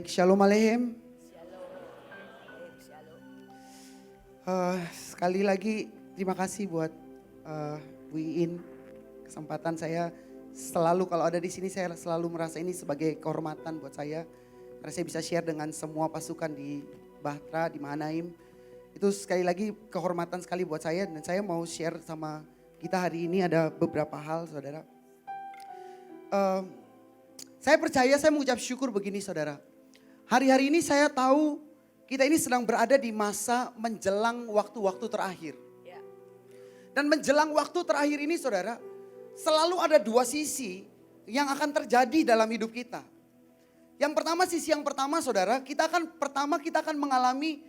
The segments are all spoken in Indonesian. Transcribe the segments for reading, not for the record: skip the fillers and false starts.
Baik, Shalom Aleichem. Sekali lagi terima kasih buat Bu Iin. Kesempatan saya selalu kalau ada di sini saya selalu merasa ini sebagai kehormatan buat saya. Karena saya bisa share dengan semua pasukan di Bahtera, di Mahanaim. Itu sekali lagi kehormatan sekali buat saya dan saya mau share sama kita hari ini ada beberapa hal saudara. Saya percaya saya mengucap syukur begini saudara. Hari-hari ini saya tahu kita ini sedang berada di masa menjelang waktu-waktu terakhir. Dan menjelang waktu terakhir ini saudara, selalu ada dua sisi yang akan terjadi dalam hidup kita. Yang pertama, sisi yang pertama saudara, kita akan mengalami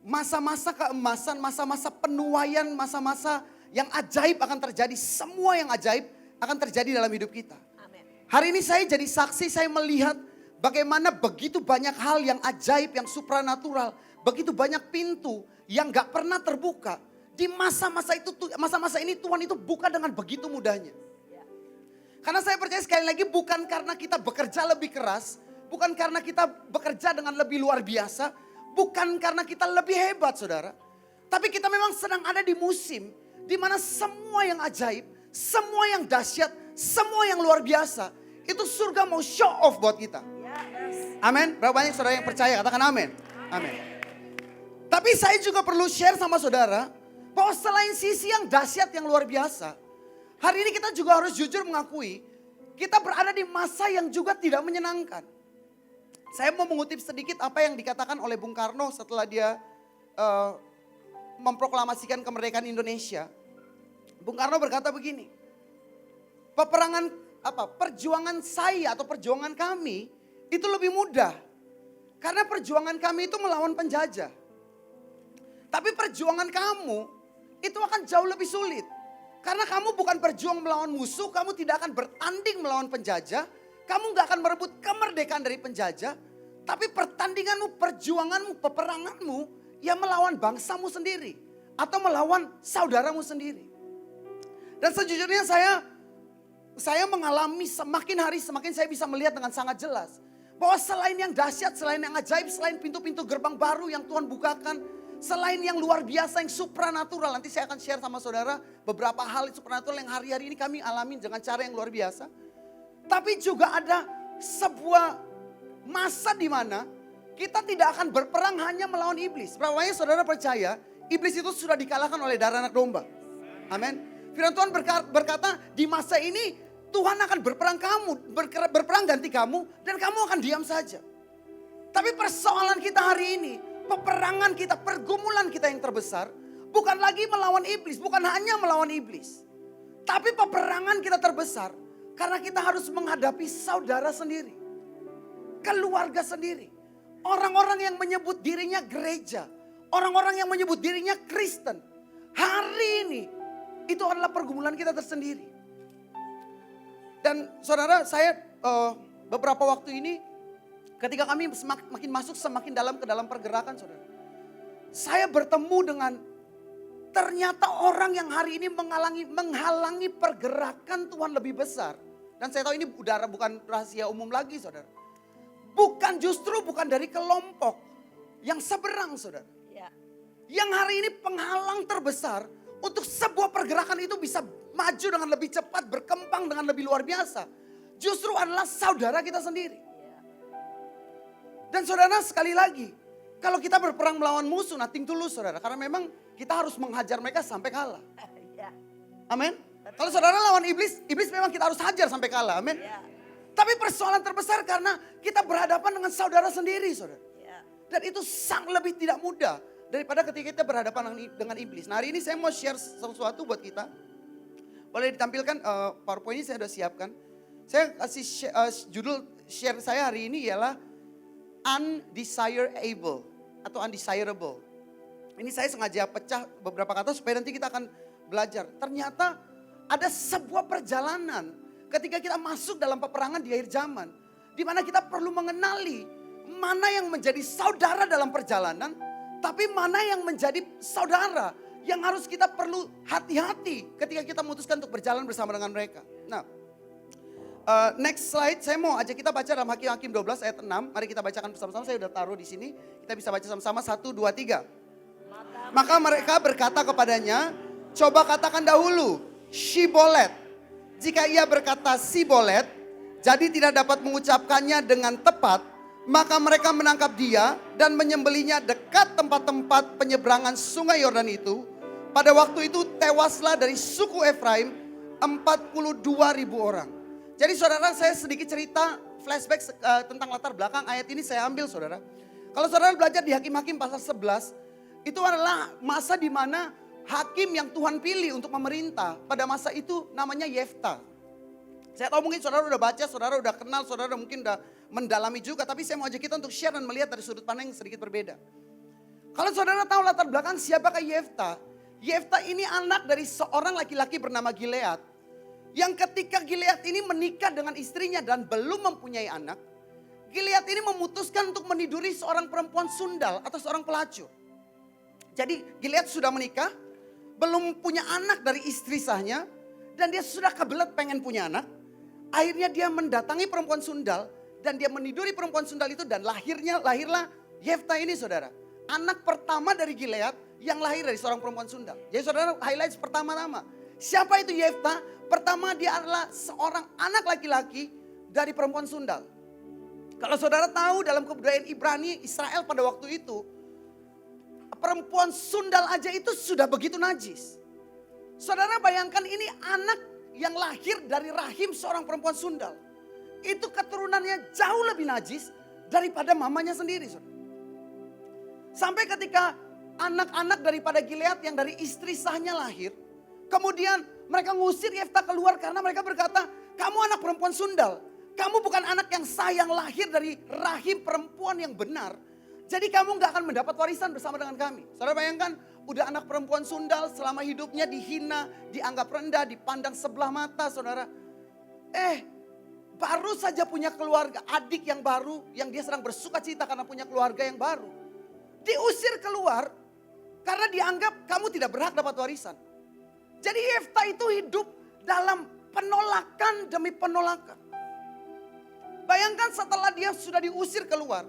masa-masa keemasan, masa-masa penuaian, masa-masa yang ajaib akan terjadi. Semua yang ajaib akan terjadi dalam hidup kita. Amen. Hari ini saya jadi saksi, saya melihat bagaimana begitu banyak hal yang ajaib, yang supranatural. Begitu banyak pintu yang gak pernah terbuka. Di masa-masa ini Tuhan itu buka dengan begitu mudahnya. Karena saya percaya sekali lagi bukan karena kita bekerja lebih keras. Bukan karena kita bekerja dengan lebih luar biasa. Bukan karena kita lebih hebat saudara. Tapi kita memang sedang ada di musim. Di mana semua yang ajaib, semua yang dahsyat, semua yang luar biasa. Itu surga mau show off buat kita. Amin. Berapa banyak saudara yang percaya? Katakan amin. Amin. Tapi saya juga perlu share sama saudara. Bahwa selain sisi yang dahsyat yang luar biasa. Hari ini kita juga harus jujur mengakui. Kita berada di masa yang juga tidak menyenangkan. Saya mau mengutip sedikit apa yang dikatakan oleh Bung Karno setelah dia memproklamasikan kemerdekaan Indonesia. Bung Karno berkata begini. Perjuangan saya atau perjuangan kami itu lebih mudah. Karena perjuangan kami itu melawan penjajah. Tapi perjuangan kamu itu akan jauh lebih sulit. Karena kamu bukan berjuang melawan musuh, kamu tidak akan bertanding melawan penjajah. Kamu gak akan merebut kemerdekaan dari penjajah. Tapi pertandinganmu, perjuanganmu, peperanganmu ya melawan bangsamu sendiri. Atau melawan saudaramu sendiri. Dan sejujurnya saya mengalami semakin hari semakin saya bisa melihat dengan sangat jelas. Bahwa selain yang dahsyat, selain yang ajaib, selain pintu-pintu gerbang baru yang Tuhan bukakan. Selain yang luar biasa, yang supranatural. Nanti saya akan share sama saudara beberapa hal supranatural yang hari-hari ini kami alami dengan cara yang luar biasa. Tapi juga ada sebuah masa di mana kita tidak akan berperang hanya melawan iblis. Berapa banyak saudara percaya iblis itu sudah dikalahkan oleh darah anak domba. Amin. Firman Tuhan berkata di masa ini Tuhan akan berperang berperang ganti kamu dan kamu akan diam saja. Tapi persoalan kita hari ini, peperangan kita, pergumulan kita yang terbesar bukan lagi melawan iblis, bukan hanya melawan iblis. Tapi peperangan kita terbesar karena kita harus menghadapi saudara sendiri, keluarga sendiri, orang-orang yang menyebut dirinya gereja, orang-orang yang menyebut dirinya Kristen. Hari ini itu adalah pergumulan kita tersendiri. Dan saudara, saya beberapa waktu ini ketika kami makin masuk semakin dalam ke dalam pergerakan saudara. Saya bertemu dengan ternyata orang yang hari ini menghalangi pergerakan Tuhan lebih besar. Dan saya tahu ini bukan rahasia umum lagi saudara. Bukan dari kelompok yang seberang saudara. Yang hari ini penghalang terbesar untuk sebuah pergerakan itu bisa maju dengan lebih cepat, berkembang dengan lebih luar biasa. Justru adalah saudara kita sendiri. Dan saudara sekali lagi, kalau kita berperang melawan musuh, nothing tulus saudara. Karena memang kita harus menghajar mereka sampai kalah. Amin. Kalau saudara lawan iblis memang kita harus hajar sampai kalah. Amin. Tapi persoalan terbesar karena kita berhadapan dengan saudara sendiri saudara. Dan itu lebih tidak mudah daripada ketika kita berhadapan dengan iblis. Nah hari ini saya mau share sesuatu buat kita. Boleh ditampilkan PowerPoint ini saya sudah siapkan. Saya kasih judul share saya hari ini ialah undesirable atau undesirable. Ini saya sengaja pecah beberapa kata supaya nanti kita akan belajar. Ternyata ada sebuah perjalanan ketika kita masuk dalam peperangan di akhir zaman. Di mana kita perlu mengenali mana yang menjadi saudara dalam perjalanan. Tapi mana yang menjadi saudara yang harus kita perlu hati-hati ketika kita memutuskan untuk berjalan bersama dengan mereka. Nah Next slide, saya mau ajak kita baca dalam Hakim-Hakim 12 ayat 6. Mari kita bacakan bersama-sama, saya udah taruh di sini. Kita bisa baca sama-sama, 1, 2, 3. Maka mereka berkata kepadanya, coba katakan dahulu, Shibolet. Jika ia berkata Sibolet, jadi tidak dapat mengucapkannya dengan tepat, maka mereka menangkap dia dan menyembelinya dekat tempat-tempat penyeberangan sungai Yordan itu. Pada waktu itu tewaslah dari suku Efraim 42.000 orang. Jadi saudara, saya sedikit cerita flashback tentang latar belakang ayat ini saya ambil saudara. Kalau saudara belajar di Hakim-Hakim pasal 11, itu adalah masa di mana hakim yang Tuhan pilih untuk memerintah. Pada masa itu namanya Yefta. Saya tahu mungkin saudara udah baca, saudara udah kenal, saudara mungkin udah mendalami juga. Tapi saya mau ajak kita untuk share dan melihat dari sudut pandang yang sedikit berbeda. Kalau saudara tahu latar belakang siapakah Yefta? Yefta ini anak dari seorang laki-laki bernama Gilead. Yang ketika Gilead ini menikah dengan istrinya dan belum mempunyai anak, Gilead ini memutuskan untuk meniduri seorang perempuan sundal atau seorang pelacur. Jadi Gilead sudah menikah, belum punya anak dari istri sahnya, dan dia sudah kebelet pengen punya anak. Akhirnya dia mendatangi perempuan sundal dan dia meniduri perempuan sundal itu dan lahirlah Yefta ini saudara. Anak pertama dari Gilead yang lahir dari seorang perempuan sundal. Jadi saudara highlight pertama-tama. Siapa itu Yefta? Pertama dia adalah seorang anak laki-laki dari perempuan sundal. Kalau saudara tahu dalam kebudayaan Ibrani Israel pada waktu itu, perempuan sundal aja itu sudah begitu najis. Saudara bayangkan ini anak yang lahir dari rahim seorang perempuan sundal. Itu keturunannya jauh lebih najis daripada mamanya sendiri. Saudara. Sampai ketika anak-anak daripada Gilead yang dari istri sahnya lahir, kemudian mereka ngusir Yefta keluar karena mereka berkata, kamu anak perempuan sundal. Kamu bukan anak yang sah yang lahir dari rahim perempuan yang benar. Jadi kamu gak akan mendapat warisan bersama dengan kami. Saudara bayangkan, udah anak perempuan sundal selama hidupnya dihina, dianggap rendah, dipandang sebelah mata saudara. Baru saja punya keluarga, adik yang baru, yang dia sedang bersuka cita karena punya keluarga yang baru. Diusir keluar karena dianggap kamu tidak berhak dapat warisan. Jadi Yefta itu hidup dalam penolakan demi penolakan. Bayangkan setelah dia sudah diusir keluar,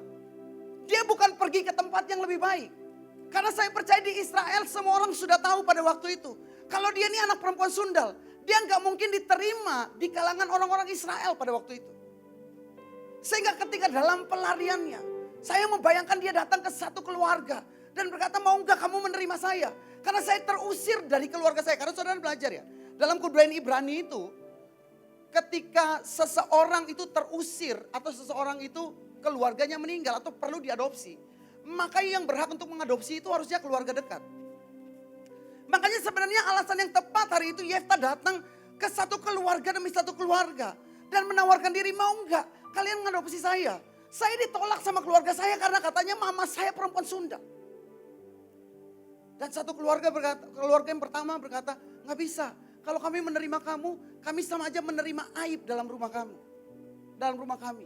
dia bukan pergi ke tempat yang lebih baik. Karena saya percaya di Israel semua orang sudah tahu pada waktu itu. Kalau dia ini anak perempuan sundal, dia nggak mungkin diterima di kalangan orang-orang Israel pada waktu itu. Sehingga ketika dalam pelariannya, saya membayangkan dia datang ke satu keluarga dan berkata, mau nggak kamu menerima saya? Karena saya terusir dari keluarga saya. Karena saudara belajar ya, dalam kebudayaan Ibrani itu, ketika seseorang itu terusir atau seseorang itu keluarganya meninggal atau perlu diadopsi, maka yang berhak untuk mengadopsi itu harusnya keluarga dekat. Makanya sebenarnya alasan yang tepat hari itu Yefta datang ke satu keluarga demi satu keluarga dan menawarkan diri, mau nggak kalian mengadopsi saya? Saya ditolak sama keluarga saya karena katanya mama saya perempuan Sunda. Dan satu keluarga yang pertama berkata, nggak bisa. Kalau kami menerima kamu, kami sama aja menerima aib dalam rumah kamu, dalam rumah kami.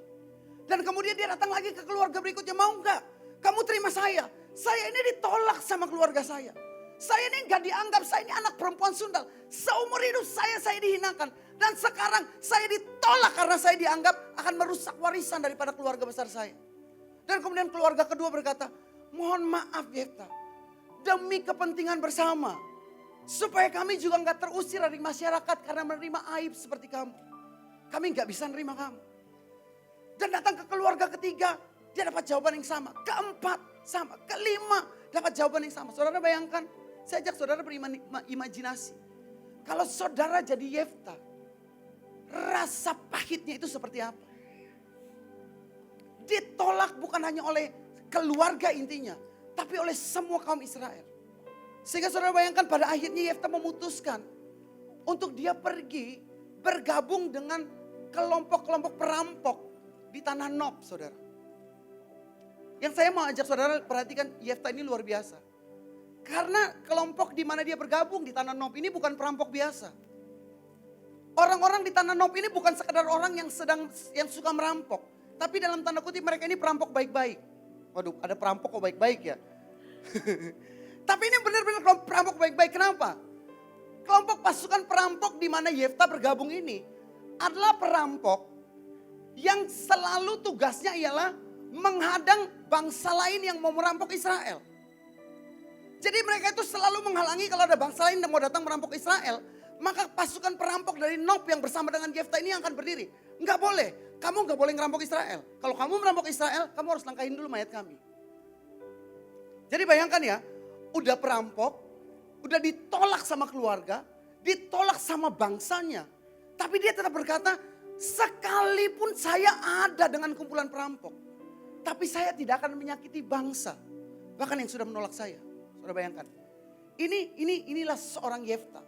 Dan kemudian dia datang lagi ke keluarga berikutnya, mau nggak? Kamu terima saya. Saya ini ditolak sama keluarga saya. Saya ini nggak dianggap, saya ini anak perempuan sundal. Seumur hidup saya dihinakan. Dan sekarang saya ditolak karena saya dianggap akan merusak warisan daripada keluarga besar saya. Dan kemudian keluarga kedua berkata, mohon maaf Yefta, demi kepentingan bersama, supaya kami juga nggak terusir dari masyarakat karena menerima aib seperti kamu. Kami nggak bisa menerima kamu. Dan datang ke keluarga ketiga, dia dapat jawaban yang sama. Keempat sama, kelima dapat jawaban yang sama. Saudara bayangkan, saya ajak saudara berimajinasi. Kalau saudara jadi Yefta, rasa pahitnya itu seperti apa? Ditolak bukan hanya oleh keluarga intinya, tapi oleh semua kaum Israel. Sehingga saudara bayangkan pada akhirnya Yefta memutuskan untuk dia pergi bergabung dengan kelompok-kelompok perampok di tanah Nob, saudara. Yang saya mau ajak saudara perhatikan, Yefta ini luar biasa. Karena kelompok di mana dia bergabung di tanah Nob ini bukan perampok biasa. Orang-orang di tanah Nob ini bukan sekedar orang yang suka merampok, tapi dalam tanda kutip mereka ini perampok baik-baik. Waduh, ada perampok kok baik-baik ya. Tapi ini benar-benar kelompok perampok baik-baik. Kenapa? Kelompok pasukan perampok di mana Yefta bergabung ini adalah perampok yang selalu tugasnya ialah menghadang bangsa lain yang mau merampok Israel. Jadi mereka itu selalu menghalangi kalau ada bangsa lain yang mau datang merampok Israel. Maka pasukan perampok dari Nob yang bersama dengan Yefta ini yang akan berdiri. Enggak boleh, kamu enggak boleh ngerampok Israel. Kalau kamu merampok Israel, kamu harus langkahin dulu mayat kami. Jadi bayangkan ya, udah perampok, udah ditolak sama keluarga, ditolak sama bangsanya. Tapi dia tetap berkata, sekalipun saya ada dengan kumpulan perampok, tapi saya tidak akan menyakiti bangsa. Bahkan yang sudah menolak saya. Saudara bayangkan. Inilah seorang Yefta.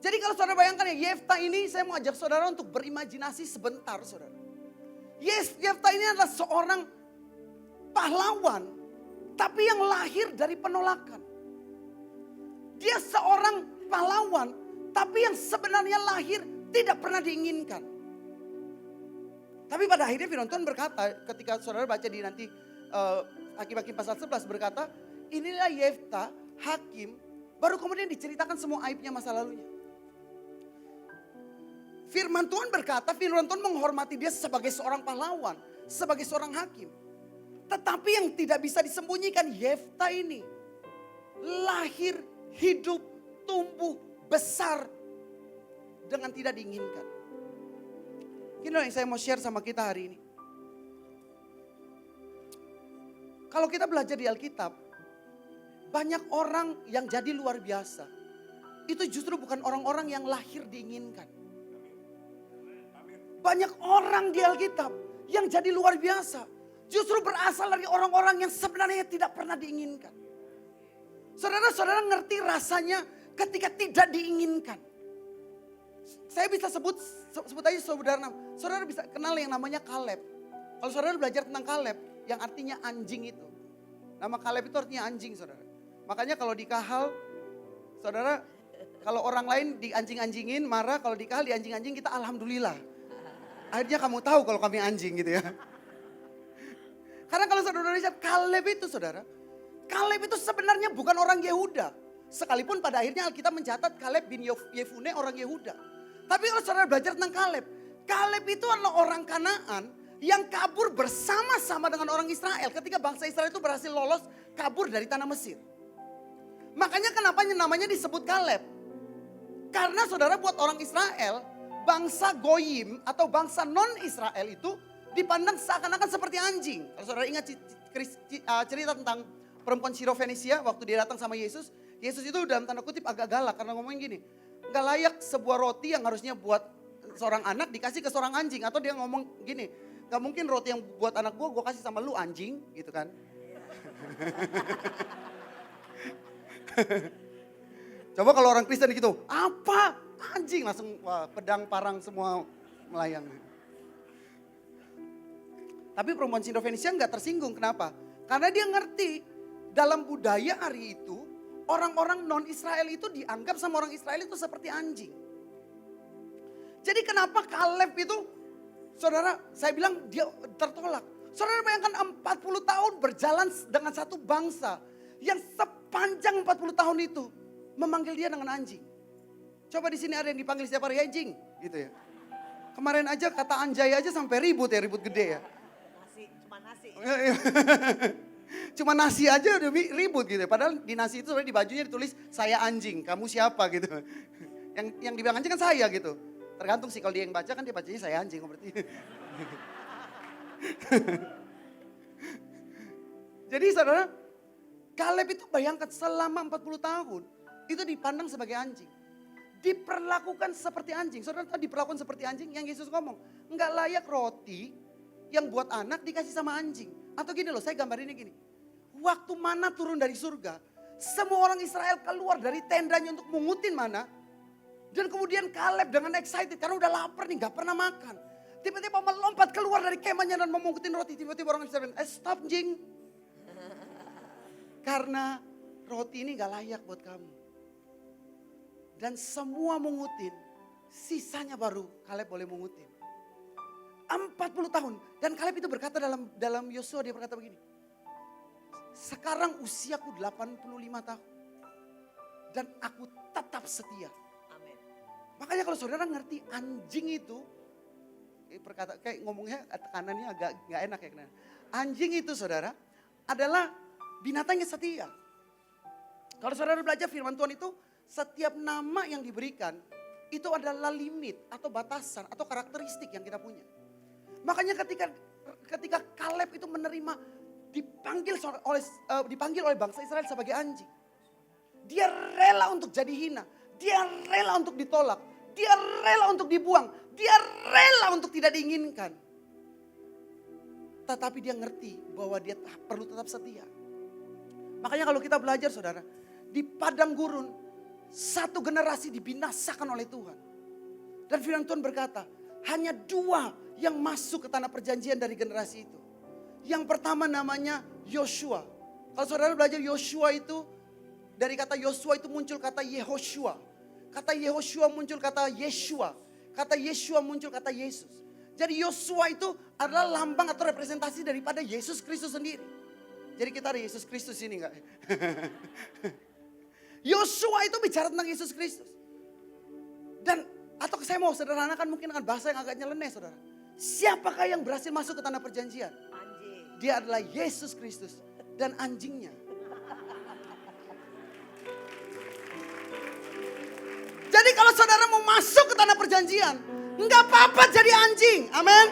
Jadi kalau saudara bayangkan ya, Yefta ini saya mau ajak saudara untuk berimajinasi sebentar saudara. Yefta ini adalah seorang pahlawan. Tapi yang lahir dari penolakan. Dia seorang pahlawan, tapi yang sebenarnya lahir tidak pernah diinginkan. Tapi pada akhirnya firman Tuhan berkata, ketika saudara baca di nanti Hakim-Hakim pasal 11 berkata, inilah Yefta, hakim, baru kemudian diceritakan semua aibnya masa lalunya. Firman Tuhan berkata, firman Tuhan menghormati dia sebagai seorang pahlawan, sebagai seorang hakim. Tetapi yang tidak bisa disembunyikan, Yefta ini lahir, hidup, tumbuh, besar dengan tidak diinginkan. Ini yang saya mau share sama kita hari ini. Kalau kita belajar di Alkitab, banyak orang yang jadi luar biasa. Itu justru bukan orang-orang yang lahir diinginkan. Banyak orang di Alkitab yang jadi luar biasa. Justru berasal dari orang-orang yang sebenarnya tidak pernah diinginkan. Saudara-saudara ngerti rasanya ketika tidak diinginkan. Saya bisa sebut aja saudara. Saudara bisa kenal yang namanya Kaleb. Kalau saudara belajar tentang Kaleb, yang artinya anjing itu. Nama Kaleb itu artinya anjing saudara. Makanya kalau di Kahal, saudara, kalau orang lain dianjing-anjingin, marah. Kalau di Kahal dianjing-anjing, kita alhamdulillah. Akhirnya kamu tahu kalau kami anjing gitu ya. Karena kalau saudara lihat Kaleb itu saudara, Kaleb itu sebenarnya bukan orang Yehuda. Sekalipun pada akhirnya Alkitab mencatat Kaleb bin Yefune orang Yehuda. Tapi kalau saudara belajar tentang Kaleb, Kaleb itu adalah orang Kanaan yang kabur bersama-sama dengan orang Israel. Ketika bangsa Israel itu berhasil lolos kabur dari tanah Mesir. Makanya kenapa namanya disebut Kaleb? Karena saudara buat orang Israel, bangsa Goyim atau bangsa non-Israel itu dipandang seakan-akan seperti anjing. Kalau saudara ingat cerita tentang perempuan Sirofenisia waktu dia datang sama Yesus. Yesus itu dalam tanda kutip agak galak karena ngomongin gini. Gak layak sebuah roti yang harusnya buat seorang anak dikasih ke seorang anjing. Atau dia ngomong gini, gak mungkin roti yang buat anak gue kasih sama lu anjing gitu kan. Coba kalau orang Kristen gitu, apa anjing langsung wah, pedang parang semua melayang. Tapi perempuan Sirofenisia nggak tersinggung. Kenapa? Karena dia ngerti dalam budaya hari itu orang-orang non-Israel itu dianggap sama orang Israel itu seperti anjing. Jadi kenapa Kaleb itu, saudara, saya bilang dia tertolak. Saudara bayangkan 40 tahun berjalan dengan satu bangsa yang sepanjang 40 tahun itu memanggil dia dengan anjing. Coba di sini ada yang dipanggil setiap hari anjing, gitu ya. Kemarin aja kata anjay aja sampai ribut ya, ribut gede ya. Cuma nasi aja udah ribut gitu. Padahal di nasi itu di bajunya ditulis saya anjing, kamu siapa gitu. Yang dibilang anjing kan saya gitu. Tergantung sih kalau dia yang baca kan dia bacanya saya anjing berarti. Jadi saudara, Kaleb itu bayangkan selama 40 tahun itu dipandang sebagai anjing. Diperlakukan seperti anjing. Saudara tahu diperlakukan seperti anjing yang Yesus ngomong. Enggak layak roti yang buat anak dikasih sama anjing. Atau gini loh, saya gambarinnya gini. Waktu mana turun dari surga, semua orang Israel keluar dari tendanya untuk mengutin mana. Dan kemudian Kaleb dengan excited karena udah lapar nih, gak pernah makan. Tiba-tiba melompat keluar dari kemahnya dan memungutin roti. Tiba-tiba orang Israel bilang, stop jing. Karena roti ini gak layak buat kamu. Dan semua mengutin, sisanya baru Kaleb boleh mengutin. 40 tahun. Dan Kaleb itu berkata dalam Yosua, dia berkata begini. Sekarang usiaku 85 tahun. Dan aku tetap setia. Amin. Makanya kalau saudara ngerti anjing itu, kayak ngomongnya tekanannya agak gak enak ya. Anjing itu saudara adalah binatang yang setia. Kalau saudara belajar firman Tuhan itu, setiap nama yang diberikan itu adalah limit atau batasan atau karakteristik yang kita punya. Makanya ketika Kaleb itu menerima dipanggil oleh bangsa Israel sebagai anjing. Dia rela untuk jadi hina, dia rela untuk ditolak, dia rela untuk dibuang, dia rela untuk tidak diinginkan. Tetapi dia ngerti bahwa dia perlu tetap setia. Makanya kalau kita belajar saudara, di padang gurun satu generasi dibinasakan oleh Tuhan. Dan firman Tuhan berkata, hanya 2 yang masuk ke tanah perjanjian dari generasi itu. Yang pertama namanya Yosua. Kalau saudara belajar Yosua itu, dari kata Yosua itu muncul kata Yehoshua. Kata Yehoshua muncul kata Yeshua. Kata Yeshua muncul kata Yesus. Jadi Yosua itu adalah lambang atau representasi daripada Yesus Kristus sendiri. Jadi kita ada Yesus Kristus ini enggak? Yosua itu bicara tentang Yesus Kristus. Dan atau saya mau sederhanakan mungkin dengan bahasa yang agak nyeleneh saudara. Siapakah yang berhasil masuk ke tanah perjanjian? Anjing. Dia adalah Yesus Kristus dan anjingnya. Jadi kalau saudara mau masuk ke tanah perjanjian, enggak apa-apa jadi anjing. Amin.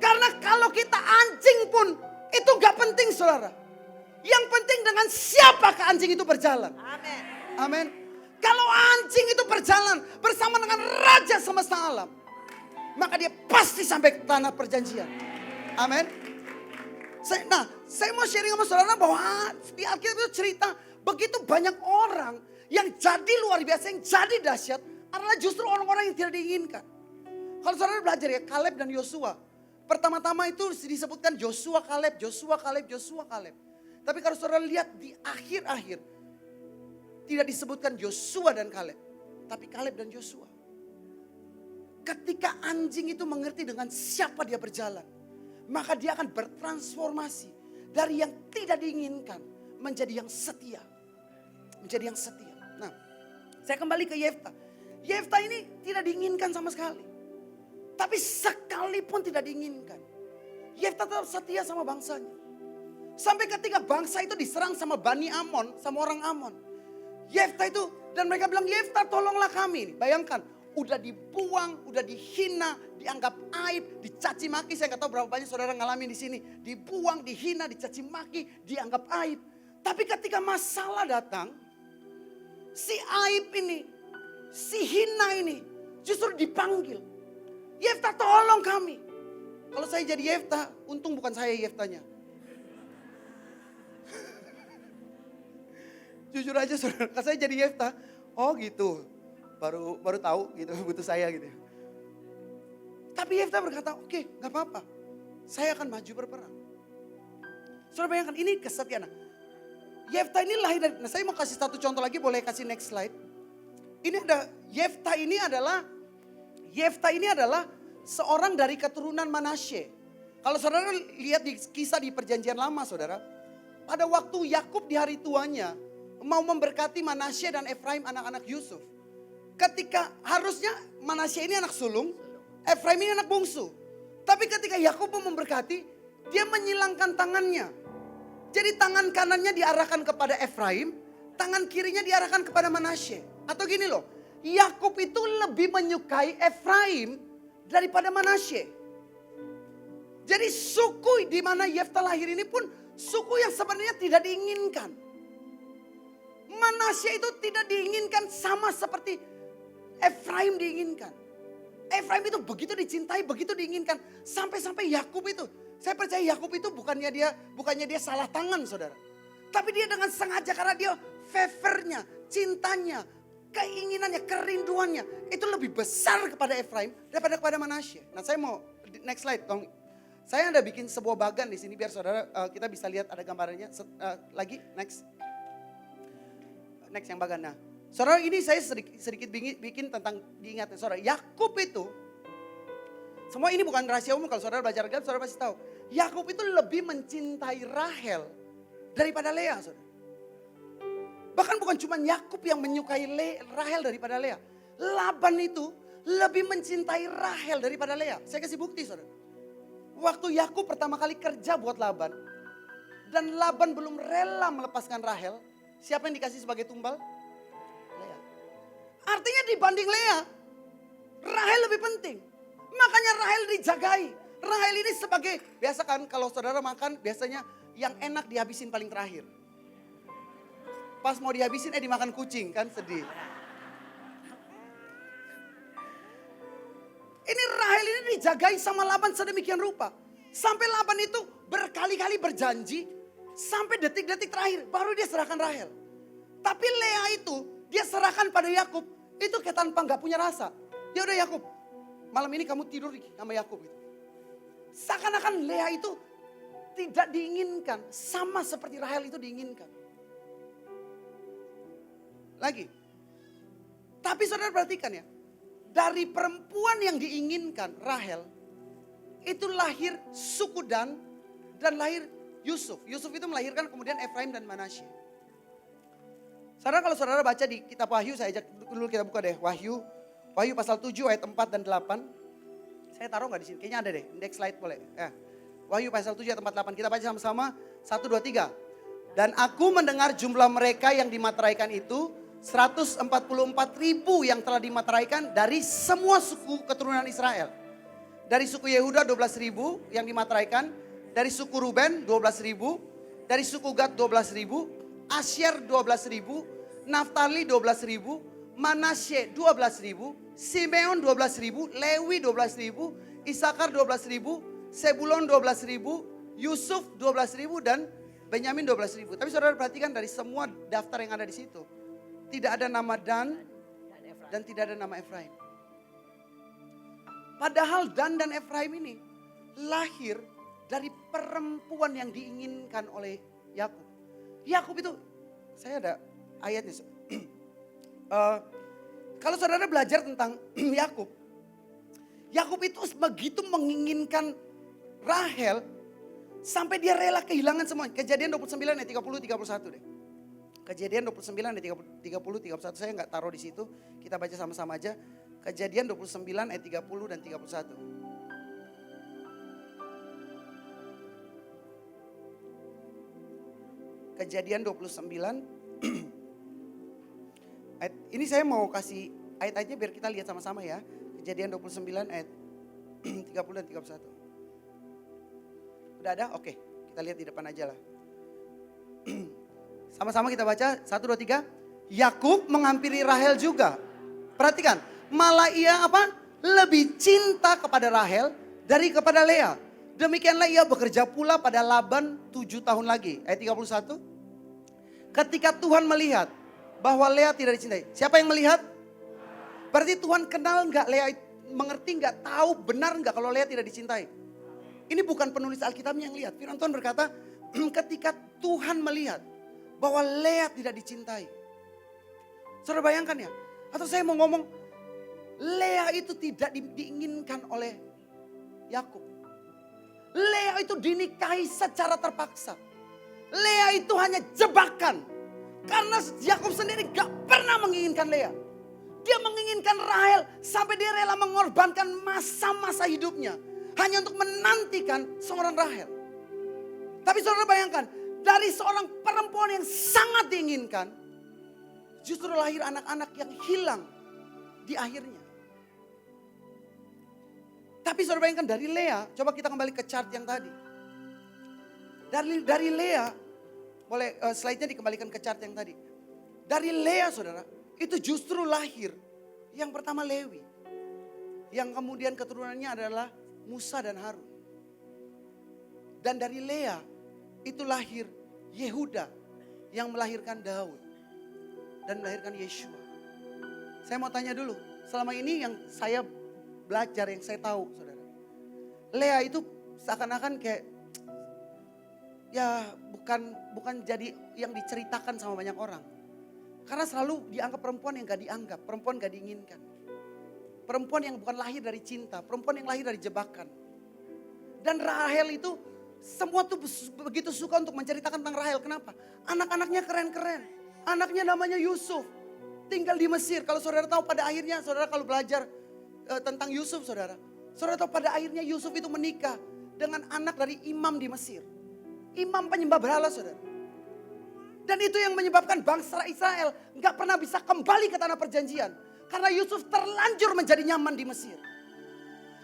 Karena kalau kita anjing pun itu enggak penting saudara. Yang penting dengan siapakah anjing itu berjalan. Amin. Amin. Kalau anjing itu berjalan bersama dengan Raja semesta alam, maka dia pasti sampai ke tanah perjanjian. Amin. Saya mau sharing sama saudara bahwa di Alkitab itu cerita begitu banyak orang yang jadi luar biasa, yang jadi dahsyat adalah justru orang-orang yang tidak diinginkan. Kalau saudara belajar ya Kaleb dan Yosua. Pertama-tama itu disebutkan Joshua Kaleb, Joshua Kaleb, Joshua Kaleb. Tapi kalau saudara lihat di akhir-akhir tidak disebutkan Joshua dan Kaleb, tapi Kaleb dan Joshua. Ketika anjing itu mengerti dengan siapa dia berjalan, maka dia akan bertransformasi dari yang tidak diinginkan menjadi yang setia. Menjadi yang setia. Nah, saya kembali ke Yefta. Yefta ini tidak diinginkan sama sekali. Tapi sekalipun tidak diinginkan, Yefta tetap setia sama bangsanya. Sampai ketika bangsa itu diserang sama Bani Amon, sama orang Amon. Yefta itu, dan mereka bilang, Yefta tolonglah kami. Bayangkan, udah dibuang, udah dihina, dianggap aib, dicaci maki. Saya nggak tahu berapa banyak saudara ngalamin di sini. Dibuang, dihina, dicaci maki, dianggap aib. Tapi ketika masalah datang, si aib ini, si hina ini justru dipanggil. Yefta tolong kami. Kalau saya jadi Yefta, untung bukan saya Yeftanya. Jujur aja saudara, kalau saya jadi Yefta, oh gitu, baru tahu gitu, butuh saya gitu. Tapi Yefta berkata, oke, gak apa-apa, saya akan maju berperang. Saudara bayangkan, ini kesetiaan. Yefta ini lahir dari, nah saya mau kasih satu contoh lagi, boleh kasih next slide. Ini ada, Yefta ini adalah seorang dari keturunan Manasye. Kalau saudara lihat di kisah di perjanjian lama saudara, pada waktu Yakub di hari tuanya mau memberkati Manasye dan Efraim anak-anak Yusuf. Ketika harusnya Manasye ini anak sulung, Efraim ini anak bungsu. Tapi ketika Yakub mau memberkati, dia menyilangkan tangannya. Jadi tangan kanannya diarahkan kepada Efraim, tangan kirinya diarahkan kepada Manasye. Atau gini loh, Yakub itu lebih menyukai Efraim daripada Manasye. Jadi suku di mana Yefta lahir ini pun suku yang sebenarnya tidak diinginkan. Manasye itu tidak diinginkan sama seperti Efraim diinginkan. Efraim itu begitu dicintai, begitu diinginkan. Sampai-sampai Yakub itu, saya percaya Yakub itu bukannya dia salah tangan saudara. Tapi dia dengan sengaja karena dia favornya, cintanya, keinginannya, kerinduannya itu lebih besar kepada Efraim daripada kepada Manasye. Nah, saya mau next slide, tolong. Saya ada bikin sebuah bagan di sini biar saudara kita bisa lihat ada gambarnya. Lagi next yang bagan. Nah, saudara ini saya sedikit bikin tentang diingat saudara. Yakub itu, semua ini bukan rahasia umum kalau saudara belajar Alkitab saudara pasti tahu. Yakub itu lebih mencintai Rahel daripada Lea saudara. Bahkan bukan cuma Yakub yang menyukai Rahel daripada Lea. Laban itu lebih mencintai Rahel daripada Lea. Saya kasih bukti saudara. Waktu Yakub pertama kali kerja buat Laban. Dan Laban belum rela melepaskan Rahel. Siapa yang dikasih sebagai tumbal? Lea. Artinya dibanding Lea, Rahel lebih penting. Makanya Rahel dijagai. Rahel ini sebagai, biasa kan kalau saudara makan biasanya yang enak dihabisin paling terakhir. Pas mau dihabisin dimakan kucing kan sedih. Ini Rahel ini dijagai sama Laban sedemikian rupa. Sampai Laban itu berkali-kali berjanji. Sampai detik-detik terakhir baru dia serahkan Rahel. Tapi Lea itu dia serahkan pada Yakub. Itu kayak tanpa gak punya rasa. Ya udah Yakub, malam ini kamu tidur sama Yakub gitu. Seakan-akan Lea itu tidak diinginkan. Sama seperti Rahel itu diinginkan. Lagi. Tapi saudara perhatikan ya. Dari perempuan yang diinginkan Rahel. Itu lahir suku Dan lahir Yusuf. Yusuf itu melahirkan kemudian Efraim dan Manasye. Saudara kalau saudara baca di kitab Wahyu, saya ajak dulu kita buka deh. Wahyu pasal 7 ayat 4 dan 8. Saya taruh gak di sini? Kayaknya ada deh. Next slide boleh. Wahyu pasal 7 ayat 4 8. Kita baca sama-sama. 1, 2, 3. Dan aku mendengar jumlah mereka yang dimateraikan itu 144.000 yang telah dimateraikan dari semua suku keturunan Israel. Dari suku Yehuda 12.000 yang dimateraikan. Dari suku Ruben 12.000. Dari suku Gad 12.000. Asyer 12.000. Naftali 12.000. Manasye 12.000. Simeon 12.000. Lewi 12.000. Isakar 12.000. Sebulon 12.000. Yusuf 12.000 dan Benyamin 12.000. Tapi saudara perhatikan dari semua daftar yang ada di situ. Tidak ada nama Dan dan tidak ada nama Efraim. Padahal Dan dan Efraim ini lahir dari perempuan yang diinginkan oleh Yakub. Yakub itu, saya ada ayatnya. Kalau saudara belajar tentang Yakub, Yakub itu begitu menginginkan Rahel sampai dia rela kehilangan semuanya. Kejadian 29 ayat 30 31 deh. Kejadian 29 ayat 30 31 saya nggak taruh di situ. Kita baca sama-sama aja. Kejadian 29 ayat 30 dan 31. Kejadian 29 ayat, ini saya mau kasih ayat-ayatnya biar kita lihat sama-sama ya. Kejadian 29 ayat 30 dan 31. Udah ada? Oke, kita lihat di depan aja lah. Sama-sama kita baca, 1, 2, 3. Yakub menghampiri Rahel juga. Perhatikan, malah ia apa? Lebih cinta kepada Rahel dari kepada Lea. Demikianlah ia bekerja pula pada Laban 7 tahun lagi. Ayat 31. Ketika Tuhan melihat bahwa Lea tidak dicintai. Siapa yang melihat? Berarti Tuhan kenal enggak Lea, mengerti enggak, tahu benar enggak kalau Lea tidak dicintai. Ini bukan penulis Alkitabnya yang lihat. Firman Tuhan berkata, ketika Tuhan melihat bahwa Lea tidak dicintai. Saudara bayangkan ya. Atau saya mau ngomong, Lea itu tidak diinginkan oleh Yakub. Lea itu dinikahi secara terpaksa. Lea itu hanya jebakan. Karena Yakub sendiri gak pernah menginginkan Lea. Dia menginginkan Rahel sampai dia rela mengorbankan masa-masa hidupnya. Hanya untuk menantikan seorang Rahel. Tapi saudara bayangkan, dari seorang perempuan yang sangat diinginkan, justru lahir anak-anak yang hilang di akhirnya. Tapi saudara bayangkan dari Lea, coba kita kembali ke chart yang tadi. Dari Lea, boleh slide-nya dikembalikan ke chart yang tadi. Dari Lea saudara, itu justru lahir yang pertama Lewi. Yang kemudian keturunannya adalah Musa dan Harun. Dan dari Lea itu lahir Yehuda yang melahirkan Daud dan melahirkan Yeshua. Saya mau tanya dulu, selama ini yang saya belajar, yang saya tahu saudara. Lea itu seakan-akan kayak ya bukan jadi yang diceritakan sama banyak orang. Karena selalu dianggap perempuan yang gak dianggap, perempuan gak diinginkan. Perempuan yang bukan lahir dari cinta, perempuan yang lahir dari jebakan. Dan Rahel itu semua tuh begitu suka untuk menceritakan tentang Rahel. Kenapa? Anak-anaknya keren-keren. Anaknya namanya Yusuf. Tinggal di Mesir. Kalau saudara tahu pada akhirnya, saudara kalau belajar tentang Yusuf saudara. Saudara tahu pada akhirnya Yusuf itu menikah dengan anak dari imam di Mesir. Imam penyembah berhala saudara. Dan itu yang menyebabkan bangsa Israel gak pernah bisa kembali ke tanah perjanjian. Karena Yusuf terlanjur menjadi nyaman di Mesir.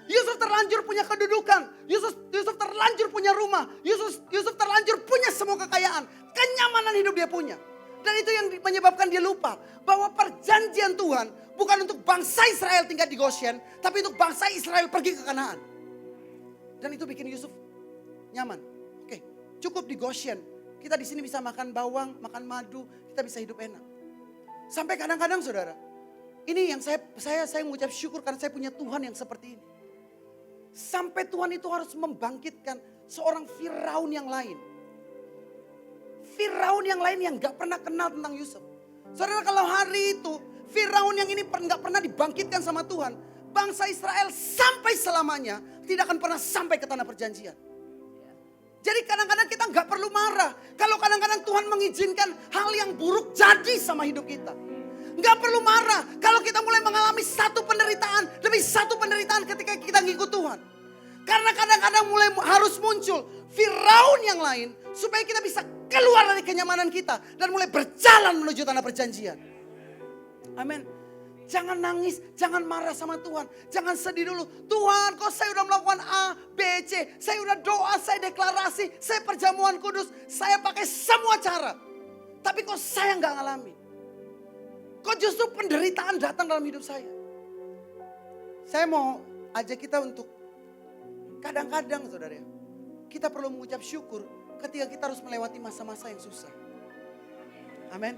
Yusuf terlanjur punya kedudukan. Yusuf terlanjur punya rumah. Yusuf terlanjur punya semua kekayaan. Kenyamanan hidup dia punya. Dan itu yang menyebabkan dia lupa bahwa perjanjian Tuhan bukan untuk bangsa Israel tinggal di Goshen, tapi untuk bangsa Israel pergi ke Kanaan. Dan itu bikin Yusuf nyaman. Oke, cukup di Goshen. Kita di sini bisa makan bawang, makan madu, kita bisa hidup enak. Sampai kadang-kadang saudara, ini yang saya mengucap syukur karena saya punya Tuhan yang seperti ini. Sampai Tuhan itu harus membangkitkan seorang Firaun yang lain. Firaun yang lain yang gak pernah kenal tentang Yusuf. Saudara, kalau hari itu Firaun yang ini gak pernah dibangkitkan sama Tuhan, bangsa Israel sampai selamanya tidak akan pernah sampai ke tanah perjanjian. Jadi kadang-kadang kita gak perlu marah kalau kadang-kadang Tuhan mengizinkan hal yang buruk jadi sama hidup kita. Gak perlu marah kalau kita mulai mengalami satu penderitaan demi satu penderitaan ketika kita ngikut Tuhan. Karena kadang-kadang mulai harus muncul Firaun yang lain supaya kita bisa keluar dari kenyamanan kita dan mulai berjalan menuju tanah perjanjian. Amin. Jangan nangis, jangan marah sama Tuhan. Jangan sedih dulu. Tuhan, kok saya udah melakukan A, B, C. Saya udah doa, saya deklarasi, saya perjamuan kudus. Saya pakai semua cara. Tapi kok saya gak ngalamin. Kok justru penderitaan datang dalam hidup saya. Saya mau ajak kita untuk kadang-kadang saudara, kita perlu mengucap syukur ketika kita harus melewati masa-masa yang susah. Amin.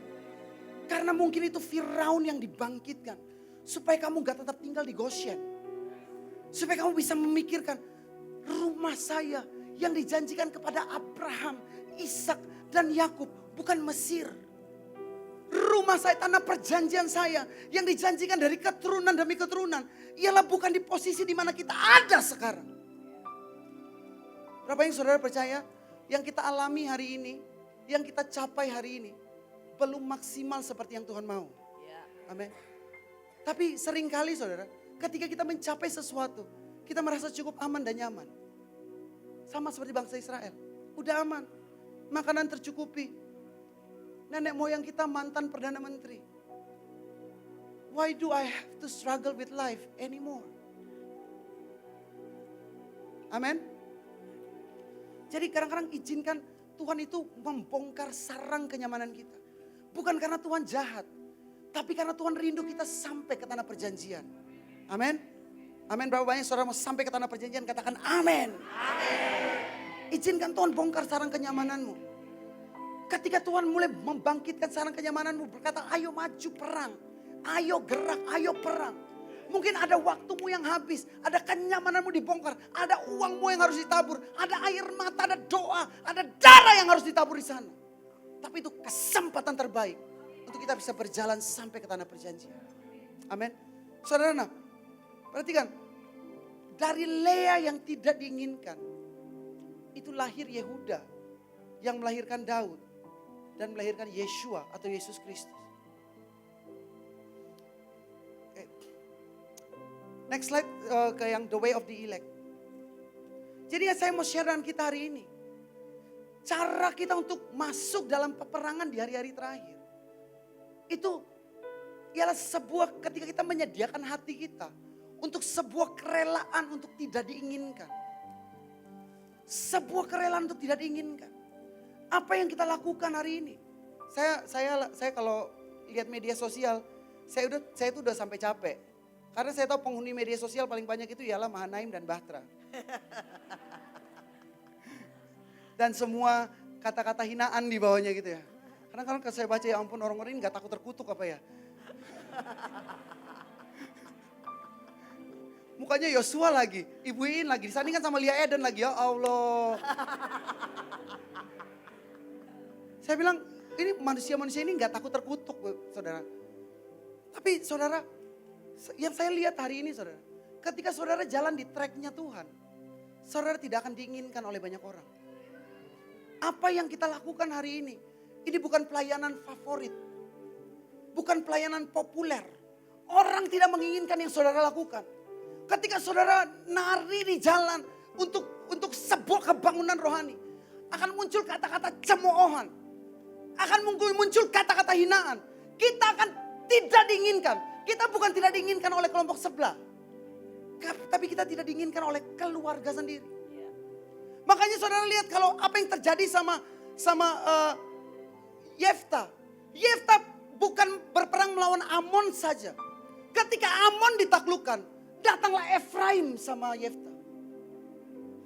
Karena mungkin itu Firaun yang dibangkitkan. Supaya kamu gak tetap tinggal di Goshen. Supaya kamu bisa memikirkan rumah saya yang dijanjikan kepada Abraham, Ishak dan Yakub bukan Mesir. Rumah saya, tanah perjanjian saya yang dijanjikan dari keturunan demi keturunan ialah bukan di posisi di mana kita ada sekarang. Berapa yang saudara percaya yang kita alami hari ini, yang kita capai hari ini belum maksimal seperti yang Tuhan mau. Amin. Tapi seringkali saudara, ketika kita mencapai sesuatu, kita merasa cukup aman dan nyaman. Sama seperti bangsa Israel, udah aman, makanan tercukupi. Nenek moyang kita mantan Perdana Menteri. Why do I have to struggle with life anymore? Amin. Jadi kadang-kadang izinkan Tuhan itu membongkar sarang kenyamanan kita. Bukan karena Tuhan jahat, tapi karena Tuhan rindu kita sampai ke tanah perjanjian. Amin. Amin. Berapa banyak saudara mau sampai ke tanah perjanjian? Katakan amin. Izinkan Tuhan bongkar sarang kenyamananmu. Ketika Tuhan mulai membangkitkan sarang kenyamananmu, berkata ayo maju perang. Ayo gerak, ayo perang. Mungkin ada waktumu yang habis, ada kenyamananmu dibongkar, ada uangmu yang harus ditabur, ada air mata, ada doa, ada darah yang harus ditabur di sana. Tapi itu kesempatan terbaik untuk kita bisa berjalan sampai ke tanah perjanjian. Amin. Saudara, perhatikan, dari Lea yang tidak diinginkan, itu lahir Yehuda yang melahirkan Daud dan melahirkan Yeshua atau Yesus Kristus. Next slide ke yang the way of the elect. Jadi saya mau share dengan kita hari ini. Cara kita untuk masuk dalam peperangan di hari-hari terakhir. Itu ialah sebuah ketika kita menyediakan hati kita. Untuk sebuah kerelaan untuk tidak diinginkan. Sebuah kerelaan untuk tidak diinginkan. Apa yang kita lakukan hari ini? Saya kalau lihat media sosial, saya itu udah sampai capek. Karena saya tahu penghuni media sosial paling banyak itu ialah Mahanaim dan Bahtera. Dan semua kata-kata hinaan di bawahnya gitu ya. Karena kalau saya baca ya ampun orang-orang ini gak takut terkutuk apa ya. Mukanya Yosua lagi, Ibu In lagi, disandingkan sama Lia Eden lagi, ya Allah. Saya bilang ini manusia-manusia ini gak takut terkutuk saudara. Tapi saudara, yang saya lihat hari ini saudara, ketika saudara jalan di tracknya Tuhan, saudara tidak akan diinginkan oleh banyak orang. Apa yang kita lakukan hari ini, ini bukan pelayanan favorit, bukan pelayanan populer. Orang tidak menginginkan yang saudara lakukan. Ketika saudara nari di jalan untuk sebuah kebangunan rohani, akan muncul kata-kata cemoohan. Akan muncul kata-kata hinaan. Kita akan tidak diinginkan. Kita bukan tidak diinginkan oleh kelompok sebelah. Tapi kita tidak diinginkan oleh keluarga sendiri. Makanya saudara lihat kalau apa yang terjadi sama Yefta. Yefta bukan berperang melawan Amon saja. Ketika Amon ditaklukkan, datanglah Efraim sama Yefta.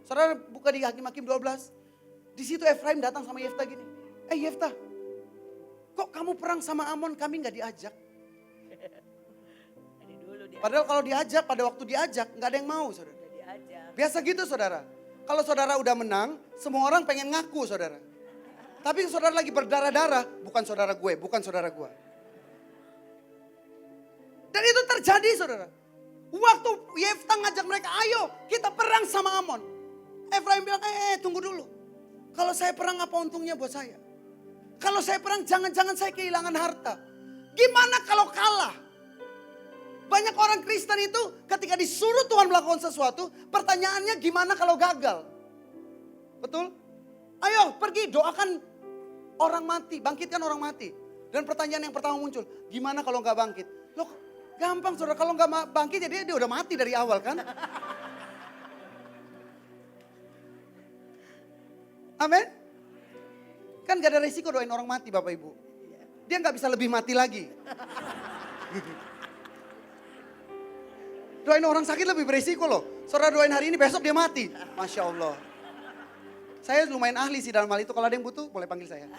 Saudara buka di Hakim-Hakim 12. Di situ Efraim datang sama Yefta gini. Yefta, kok kamu perang sama Amon, kami gak diajak? Padahal kalau diajak, pada waktu diajak gak ada yang mau saudara. Biasa gitu saudara. Kalau saudara udah menang, semua orang pengen ngaku saudara. Tapi saudara lagi berdarah-darah, bukan saudara gue, bukan saudara gue. Dan itu terjadi saudara. Waktu Yefta ngajak mereka, ayo kita perang sama Amon. Efraim bilang, tunggu dulu. Kalau saya perang apa untungnya buat saya? Kalau saya perang jangan-jangan saya kehilangan harta. Gimana kalau kalah? Banyak orang Kristen itu ketika disuruh Tuhan melakukan sesuatu, pertanyaannya gimana kalau gagal? Betul? Ayo pergi doakan orang mati, bangkitkan orang mati. Dan pertanyaan yang pertama muncul, gimana kalau gak bangkit? Loh gampang saudara, kalau gak bangkit ya dia udah mati dari awal kan? Amin? Kan gak ada resiko doain orang mati Bapak Ibu. Dia gak bisa lebih mati lagi. Doain orang sakit lebih beresiko loh. Saudara doain hari ini, besok dia mati. Masya Allah. Saya lumayan ahli sih dalam hal itu. Kalau ada yang butuh, boleh panggil saya.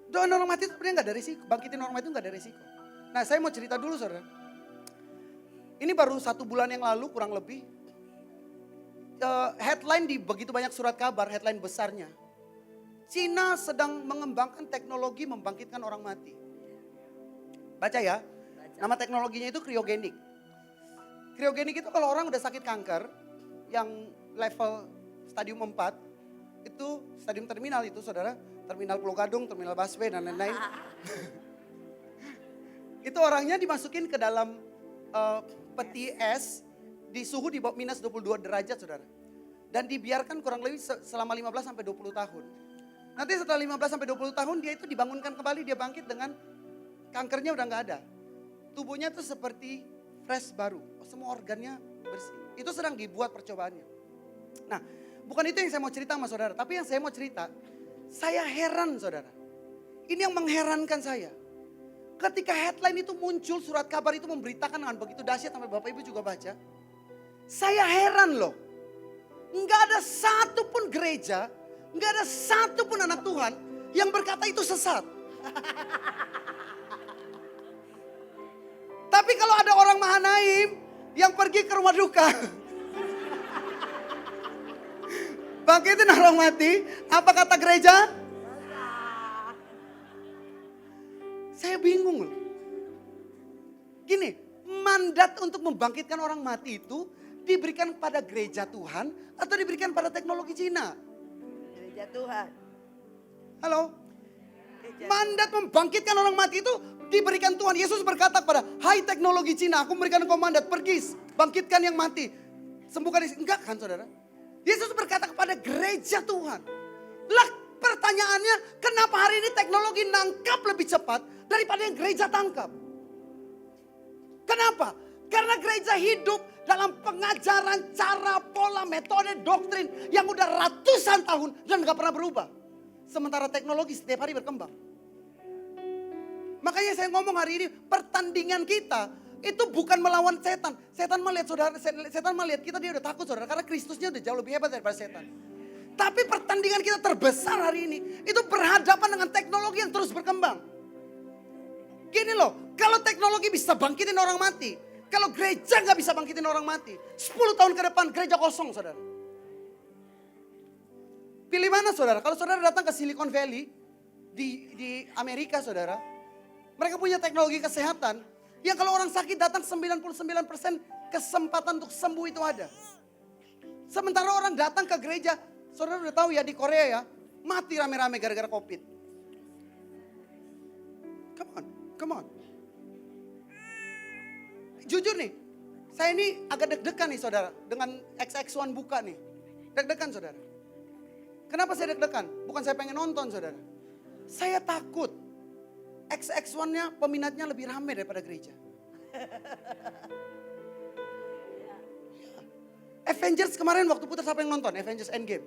Doain orang mati itu sebenarnya gak ada resiko. Bangkitin orang mati itu gak ada resiko. Nah saya mau cerita dulu saudara. Ini baru 1 bulan yang lalu kurang lebih. Headline di begitu banyak surat kabar, headline besarnya. Cina sedang mengembangkan teknologi membangkitkan orang mati. Baca ya. Nama teknologinya itu kriogenik. Kriogenik itu kalau orang udah sakit kanker, yang level stadium 4, itu stadium terminal itu saudara, terminal Pulau Gadung, terminal busway dan lain-lain. Itu orangnya dimasukin ke dalam peti es di suhu di bawah minus 22 derajat saudara. Dan dibiarkan kurang lebih selama 15 sampai 20 tahun. Nanti setelah 15 sampai 20 tahun dia itu dibangunkan kembali, dia bangkit dengan kankernya udah gak ada. Tubuhnya tuh seperti fresh baru. Semua organnya bersih. Itu sedang dibuat percobaannya. Nah, bukan itu yang saya mau cerita sama saudara. Tapi yang saya mau cerita, saya heran saudara. Ini yang mengherankan saya. Ketika headline itu muncul, surat kabar itu memberitakan dengan begitu dahsyat sampai Bapak Ibu juga baca. Saya heran loh. Nggak ada satupun gereja, nggak ada satupun anak Tuhan yang berkata itu sesat. Tapi kalau ada orang Mahanaim yang pergi ke rumah duka, bangkitin orang mati, apa kata gereja? Saya bingung loh. Gini, mandat untuk membangkitkan orang mati itu diberikan pada gereja Tuhan atau diberikan pada teknologi Cina? Gereja Tuhan. Halo? Mandat membangkitkan orang mati itu diberikan Tuhan. Yesus berkata kepada, hai teknologi Cina, aku memberikan engkau mandat, pergi bangkitkan yang mati. Sembuhkan diri. Enggak kan saudara? Yesus berkata kepada gereja Tuhan. Lah pertanyaannya, kenapa hari ini teknologi nangkap lebih cepat daripada yang gereja tangkap? Kenapa? Karena gereja hidup dalam pengajaran, cara, pola, metode, doktrin yang udah ratusan tahun dan gak pernah berubah. Sementara teknologi setiap hari berkembang. Makanya saya ngomong hari ini, pertandingan kita itu bukan melawan setan. Setan melihat saudara, setan melihat kita, dia udah takut saudara. Karena Kristusnya udah jauh lebih hebat daripada setan. Tapi pertandingan kita terbesar hari ini, itu berhadapan dengan teknologi yang terus berkembang. Gini loh, kalau teknologi bisa bangkitin orang mati, kalau gereja gak bisa bangkitin orang mati, 10 tahun ke depan gereja kosong saudara. Pilih mana saudara? Kalau saudara datang ke Silicon Valley di Amerika saudara, mereka punya teknologi kesehatan yang kalau orang sakit datang 99% kesempatan untuk sembuh itu ada. Sementara orang datang ke gereja, saudara udah tahu ya di Korea ya, mati rame-rame gara-gara COVID. Come on. Jujur nih, saya ini agak deg-degan nih saudara. Dengan XX1 buka nih. Deg-degan saudara. Kenapa saya deg-degan? Bukan saya pengen nonton saudara. Saya takut XX1-nya peminatnya lebih ramai daripada gereja. Avengers kemarin waktu putar siapa yang nonton? Avengers Endgame.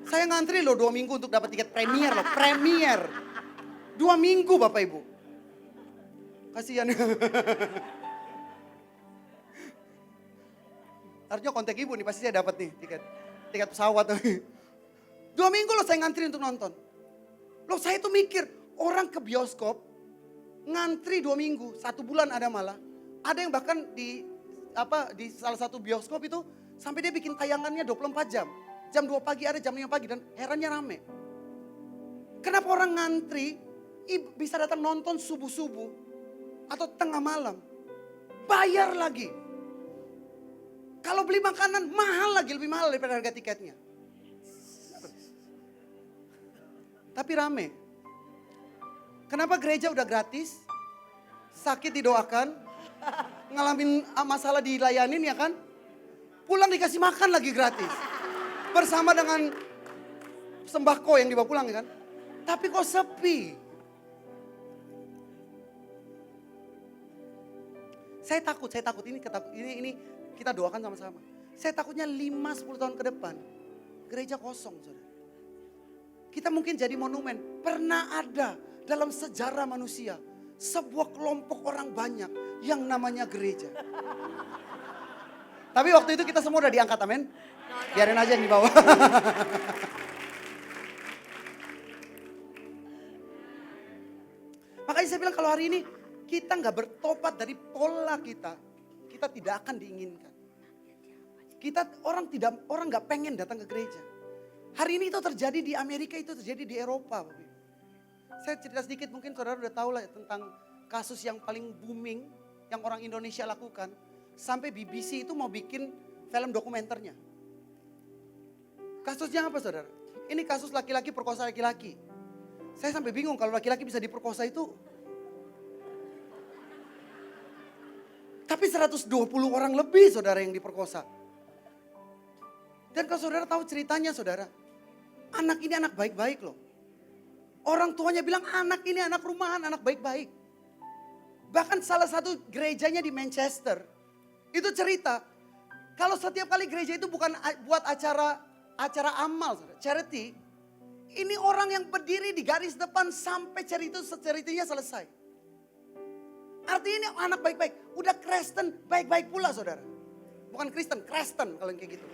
Saya ngantri loh 2 minggu untuk dapat tiket premier loh. Premier. 2 minggu Bapak Ibu. Kasihan. Harusnya kontak ibu nih, pasti saya dapat nih tiket pesawat. 2 minggu loh saya ngantri untuk nonton. Loh saya tuh mikir, orang ke bioskop ngantri 2 minggu, 1 bulan ada malah. Ada yang bahkan di salah satu bioskop itu sampai dia bikin tayangannya 24 jam. Jam 2 pagi ada, jam 5 pagi dan herannya rame. Kenapa orang ngantri bisa datang nonton subuh-subuh atau tengah malam? Bayar lagi. Kalau beli makanan mahal lagi, lebih mahal daripada harga tiketnya. Tapi rame. Kenapa gereja udah gratis? Sakit didoakan, ngalamin masalah dilayanin ya kan? Pulang dikasih makan lagi gratis. Bersama dengan sembako yang dibawa pulang ya kan? Tapi kok sepi? Saya takut ini kita doakan sama-sama. Saya takutnya 5-10 tahun ke depan gereja kosong saudara. Kita mungkin jadi monumen. Pernah ada dalam sejarah manusia sebuah kelompok orang banyak yang namanya gereja. Tapi waktu itu kita semua udah diangkat, amin. Biarin aja yang di bawah. Makanya saya bilang kalau hari ini kita nggak bertobat dari pola kita tidak akan diinginkan. Orang nggak pengen datang ke gereja. Hari ini itu terjadi di Amerika, itu terjadi di Eropa. Saya cerita sedikit, mungkin saudara udah tahu lah tentang kasus yang paling booming yang orang Indonesia lakukan. Sampai BBC itu mau bikin film dokumenternya. Kasusnya apa saudara? Ini kasus laki-laki perkosa laki-laki. Saya sampai bingung kalau laki-laki bisa diperkosa itu. Tapi 120 orang lebih saudara yang diperkosa. Dan kalau saudara tahu ceritanya saudara, anak ini anak baik-baik loh. Orang tuanya bilang anak ini anak rumahan, anak baik-baik. Bahkan salah satu gerejanya di Manchester, itu cerita, kalau setiap kali gereja itu bukan buat acara amal, charity, ini orang yang berdiri di garis depan sampai charity-nya selesai. Artinya ini anak baik-baik, udah Kristen baik-baik pula saudara. Bukan Kristen, Kristen kalau yang kayak gitu.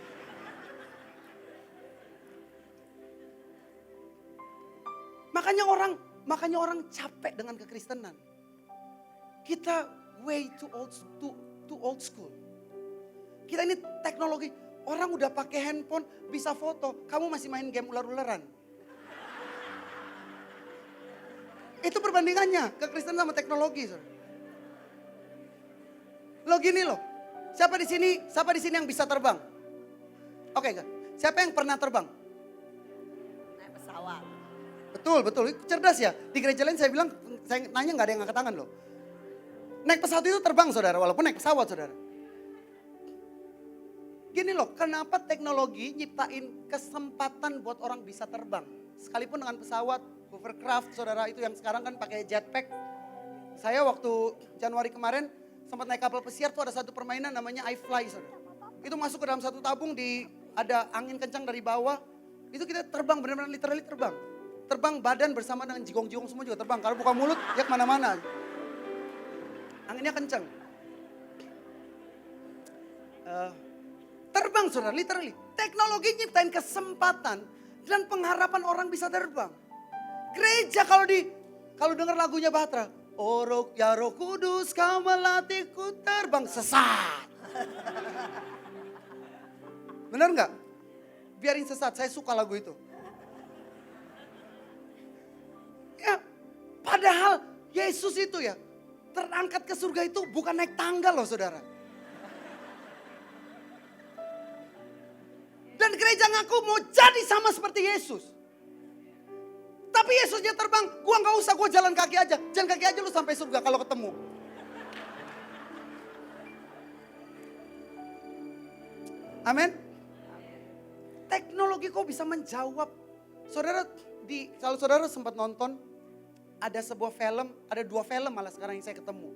Makanya orang capek dengan kekristenan. Kita way too old school. Kita ini teknologi, orang udah pakai handphone bisa foto, kamu masih main game ular-ularan. Itu perbandingannya kekristenan sama teknologi. Lo gini loh, siapa di sini yang bisa terbang? Oke, siapa yang pernah terbang? Naik pesawat. Betul, cerdas ya. Di gereja lain saya bilang, saya nanya gak ada yang angkat tangan loh. Naik pesawat itu terbang saudara, walaupun naik pesawat saudara. Gini loh, kenapa teknologi nyiptain kesempatan buat orang bisa terbang. Sekalipun dengan pesawat, hovercraft saudara, itu yang sekarang kan pakai jetpack. Saya waktu Januari kemarin sempat naik kapal pesiar tuh ada satu permainan namanya iFly saudara. Itu masuk ke dalam satu tabung, ada angin kencang dari bawah. Itu kita terbang, benar-benar literally terbang. Terbang badan bersama dengan jigong-jigong semua juga terbang. Kalau buka mulut ya kemana-mana. Anginnya kencang. Terbang saudara, literally. Teknologi nyiptain kesempatan dan pengharapan orang bisa terbang. Gereja kalau dengar lagunya Batra, ya Roh Kudus kau melatihku terbang, sesat. Benar nggak? Biarin sesat, saya suka lagu itu. Ya, padahal Yesus itu ya terangkat ke surga itu bukan naik tangga loh saudara. Dan gereja ngaku mau jadi sama seperti Yesus. Tapi Tapi Yesusnya terbang, gua nggak usah, gua jalan kaki aja. Jalan kaki aja lu sampai surga kalau ketemu. Amin. Teknologi kok bisa menjawab. Saudara, kalau saudara sempat nonton, ada sebuah film, ada 2 film malah sekarang yang saya ketemu.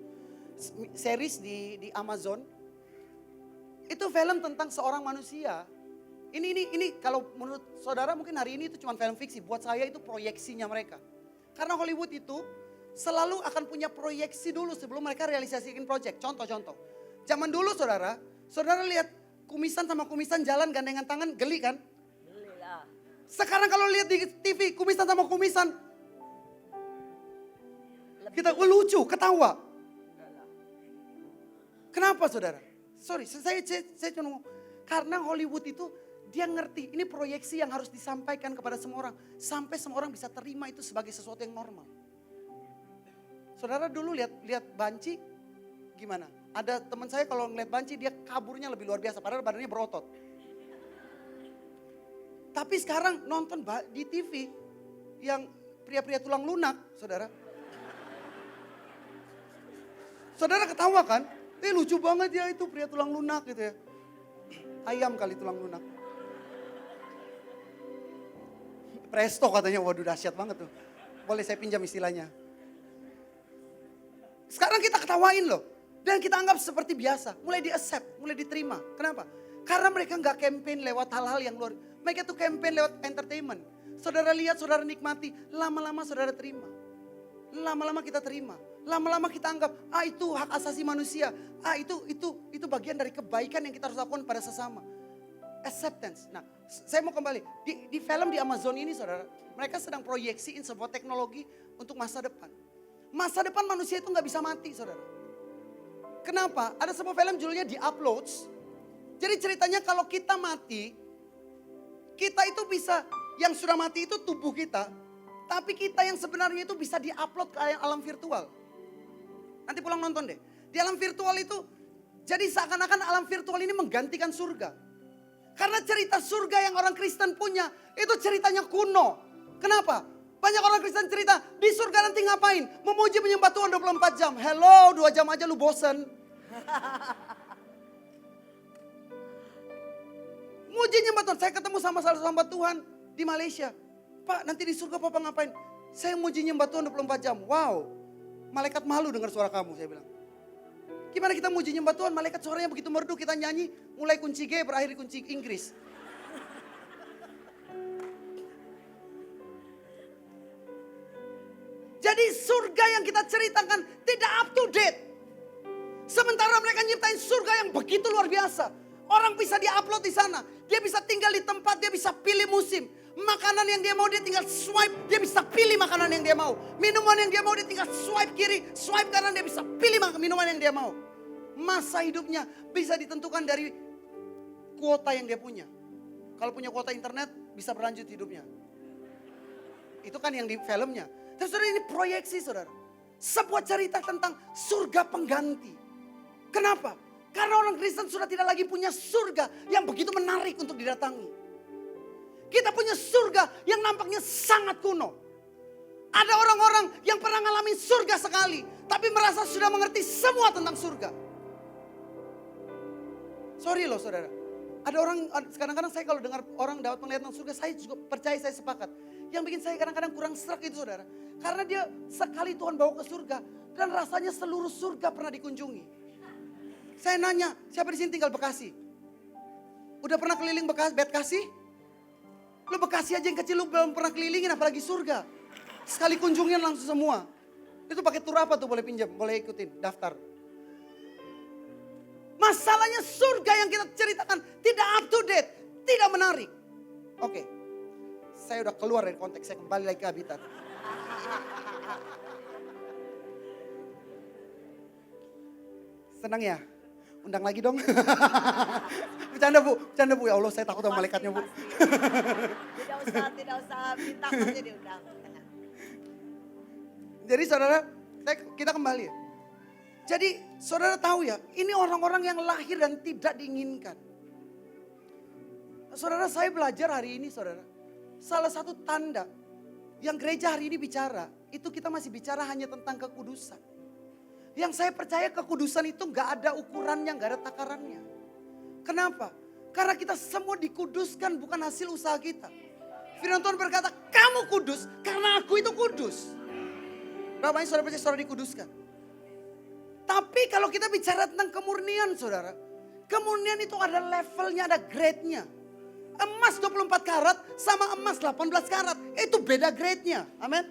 Series di Amazon. Itu film tentang seorang manusia. Ini kalau menurut saudara mungkin hari ini itu cuma film fiksi. Buat saya itu proyeksinya mereka. Karena Hollywood itu selalu akan punya proyeksi dulu sebelum mereka realisasikan proyek. Contoh-contoh. Zaman dulu saudara lihat kumisan sama kumisan jalan gandengan tangan, geli kan? Geli lah. Sekarang kalau lihat di TV kumisan sama kumisan, kita lucu, ketawa. Kenapa saudara? Sorry, saya cuma ngomong. Karena Hollywood itu dia ngerti ini proyeksi yang harus disampaikan kepada semua orang. Sampai semua orang bisa terima itu sebagai sesuatu yang normal. Saudara dulu lihat banci gimana? Ada teman saya kalau ngeliat banci dia kaburnya lebih luar biasa. Padahal badannya berotot. Tapi sekarang nonton di TV yang pria-pria tulang lunak, saudara. Saudara ketawa kan? Lucu banget ya itu pria tulang lunak gitu ya. Ayam kali tulang lunak. Presto katanya, waduh dahsyat banget tuh. Boleh saya pinjam istilahnya. Sekarang kita ketawain loh. Dan kita anggap seperti biasa. Mulai di-accept, mulai diterima. Kenapa? Karena mereka nggak campaign lewat hal-hal yang luar. Mereka tuh campaign lewat entertainment. Saudara lihat, saudara nikmati. Lama-lama saudara terima. Lama-lama kita terima. Lama-lama kita anggap, itu hak asasi manusia. Itu bagian dari kebaikan yang kita harus lakukan pada sesama. Acceptance. Nah, saya mau kembali. Di film di Amazon ini saudara, mereka sedang proyeksiin sebuah teknologi untuk masa depan. Masa depan manusia itu nggak bisa mati saudara. Kenapa? Ada sebuah film judulnya The Uploads. Jadi ceritanya kalau kita mati, kita itu bisa, yang sudah mati itu tubuh kita. Tapi kita yang sebenarnya itu bisa di-upload ke alam virtual. Nanti pulang nonton deh. Di alam virtual itu, jadi seakan-akan alam virtual ini menggantikan surga. Karena cerita surga yang orang Kristen punya, itu ceritanya kuno. Kenapa? Banyak orang Kristen cerita, di surga nanti ngapain? Memuji menyembah Tuhan 24 jam. Hello, 2 jam aja lu bosen. Muji nyembah Tuhan. Saya ketemu sama salah satu hamba Tuhan di Malaysia. Pak, nanti di surga Papa ngapain? Saya muji nyembah Tuhan 24 jam. Wow, malaikat malu dengar suara kamu, saya bilang. Gimana kita muji nyembah Tuhan, malaikat suaranya begitu merdu, kita nyanyi, mulai kunci G, berakhir di kunci Inggris. Jadi surga yang kita ceritakan tidak up to date. Sementara mereka nyiptain surga yang begitu luar biasa. Orang bisa di-upload di sana. Dia bisa tinggal di tempat, dia bisa pilih musim. Makanan yang dia mau dia tinggal swipe, dia bisa pilih makanan yang dia mau. Minuman yang dia mau dia tinggal swipe kiri, swipe kanan, dia bisa pilih minuman yang dia mau. Masa hidupnya bisa ditentukan dari kuota yang dia punya. Kalau punya kuota internet bisa berlanjut hidupnya. Itu kan yang di filmnya. Tapi saudara, ini proyeksi saudara. Sebuah cerita tentang surga pengganti. Kenapa? Karena orang Kristen sudah tidak lagi punya surga yang begitu menarik untuk didatangi. Kita punya surga yang nampaknya sangat kuno. Ada orang-orang yang pernah ngalamin surga sekali, tapi merasa sudah mengerti semua tentang surga. Sorry loh saudara. Ada orang, kadang-kadang saya kalau dengar orang dapat penglihatan surga, saya juga percaya, saya sepakat. Yang bikin saya kadang-kadang kurang serak itu saudara. Karena dia sekali Tuhan bawa ke surga, dan rasanya seluruh surga pernah dikunjungi. Saya nanya, siapa di sini tinggal Bekasi? Udah pernah keliling Bekasi? Lu Bekasi aja yang kecil lu belum pernah kelilingin, apalagi surga. Sekali kunjungin langsung semua. Itu pakai tur apa tuh, boleh pinjam, boleh ikutin, daftar. Masalahnya surga yang kita ceritakan tidak up to date, tidak menarik. Oke, saya udah keluar dari konteks, saya kembali lagi ke habitat. Senang ya? Undang lagi dong. Bercanda bu, ya Allah saya takut sama malaikatnya bu. Tidak usah minta, pasti diundang. Jadi saudara, kita kembali ya. Jadi saudara tahu ya, ini orang-orang yang lahir dan tidak diinginkan. Saudara, saya belajar hari ini saudara, salah satu tanda Yang gereja hari ini bicara, itu kita masih bicara hanya tentang kekudusan. Yang saya percaya kekudusan itu gak ada ukurannya, gak ada takarannya. Kenapa? Karena kita semua dikuduskan bukan hasil usaha kita. Firman Tuhan berkata, kamu kudus karena aku itu kudus. Berapa banyak saudara percaya saudara dikuduskan? Tapi kalau kita bicara tentang kemurnian saudara. Kemurnian itu ada levelnya, ada grade-nya. Emas 24 karat sama emas 18 karat. Itu beda grade-nya. Amin.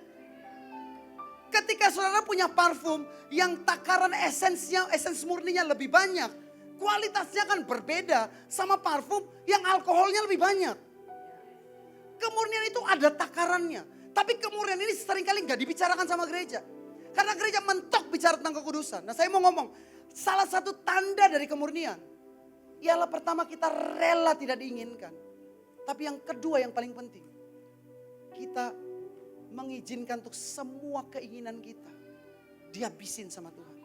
Ketika saudara punya parfum yang takaran esensinya, esens murninya lebih banyak. Kualitasnya kan berbeda sama parfum yang alkoholnya lebih banyak. Kemurnian itu ada takarannya. Tapi kemurnian ini seringkali gak dibicarakan sama gereja. Karena gereja mentok bicara tentang kekudusan. Nah saya mau ngomong, salah satu tanda dari kemurnian ialah pertama kita rela tidak diinginkan. Tapi yang kedua yang paling penting, kita mengizinkan untuk semua keinginan kita dihabisin sama Tuhan.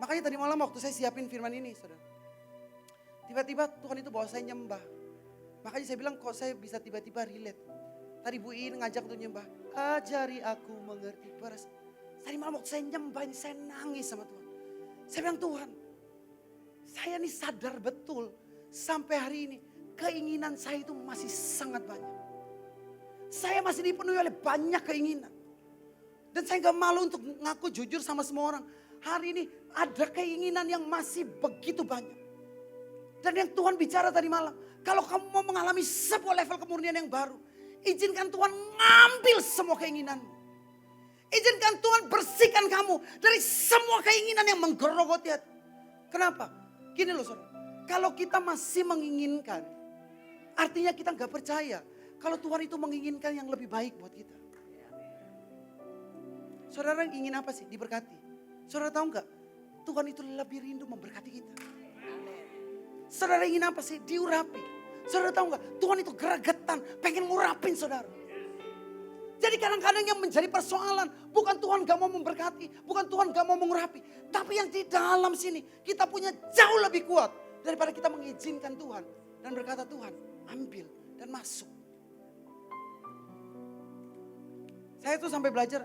Makanya tadi malam waktu saya siapin firman ini saudara. Tiba-tiba Tuhan itu bawa saya nyembah. Makanya saya bilang kok saya bisa tiba-tiba relate. Tadi Bu In ngajak untuk nyembah. Ajari aku mengerti perasaan. Tadi malam waktu saya nyembah ini saya nangis sama Tuhan. Saya bilang Tuhan, saya ini sadar betul sampai hari ini keinginan saya itu masih sangat banyak. Saya masih dipenuhi oleh banyak keinginan. Dan saya gak malu untuk ngaku jujur sama semua orang. Hari ini ada keinginan yang masih begitu banyak. Dan yang Tuhan bicara tadi malam. Kalau kamu mau mengalami sebuah level kemurnian yang baru. Izinkan Tuhan ngambil semua keinginanmu. Izinkan Tuhan bersihkan kamu dari semua keinginan yang menggerogoti hati. Kenapa? Gini loh saudara. Kalau kita masih menginginkan. Artinya kita gak percaya. Kalau Tuhan itu menginginkan yang lebih baik buat kita. Saudara ingin apa sih? Diberkati. Saudara tahu gak? Tuhan itu lebih rindu memberkati kita. Saudara ingin apa sih? Diurapi. Saudara tahu gak? Tuhan itu gregetan. Pengen ngurapin saudara. Jadi kadang-kadang yang menjadi persoalan. Bukan Tuhan gak mau memberkati. Bukan Tuhan gak mau mengurapi. Tapi yang di dalam sini. Kita punya jauh lebih kuat. Daripada kita mengizinkan Tuhan. Dan berkata Tuhan ambil dan masuk. Saya tuh sampai belajar.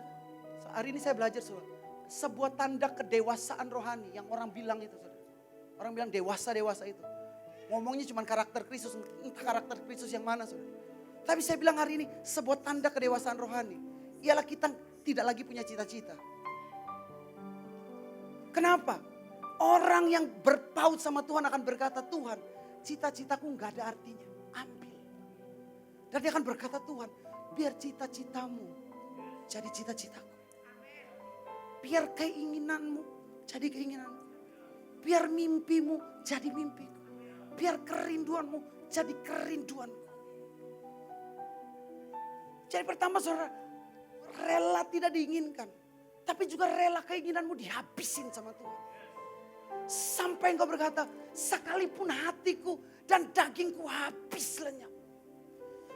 Hari ini saya belajar sebuah tanda kedewasaan rohani. Yang orang bilang itu. Orang bilang dewasa-dewasa itu. Ngomongnya cuma karakter Kristus. Entah karakter Kristus yang mana saudara. Tapi saya bilang hari ini sebuah tanda kedewasaan rohani. Ialah kita tidak lagi punya cita-cita. Kenapa? Orang yang berpaut sama Tuhan akan berkata, Tuhan cita-citaku gak ada artinya. Ambil. Dan dia akan berkata, Tuhan biar cita-citamu jadi cita-citaku. Biar keinginanmu jadi keinginanmu. Biar mimpimu jadi mimpiku. Biar kerinduanmu jadi kerinduanku. Jadi pertama saudara, rela tidak diinginkan. Tapi juga rela keinginanmu dihabisin sama Tuhan. Sampai engkau berkata, sekalipun hatiku dan dagingku habis lenyap.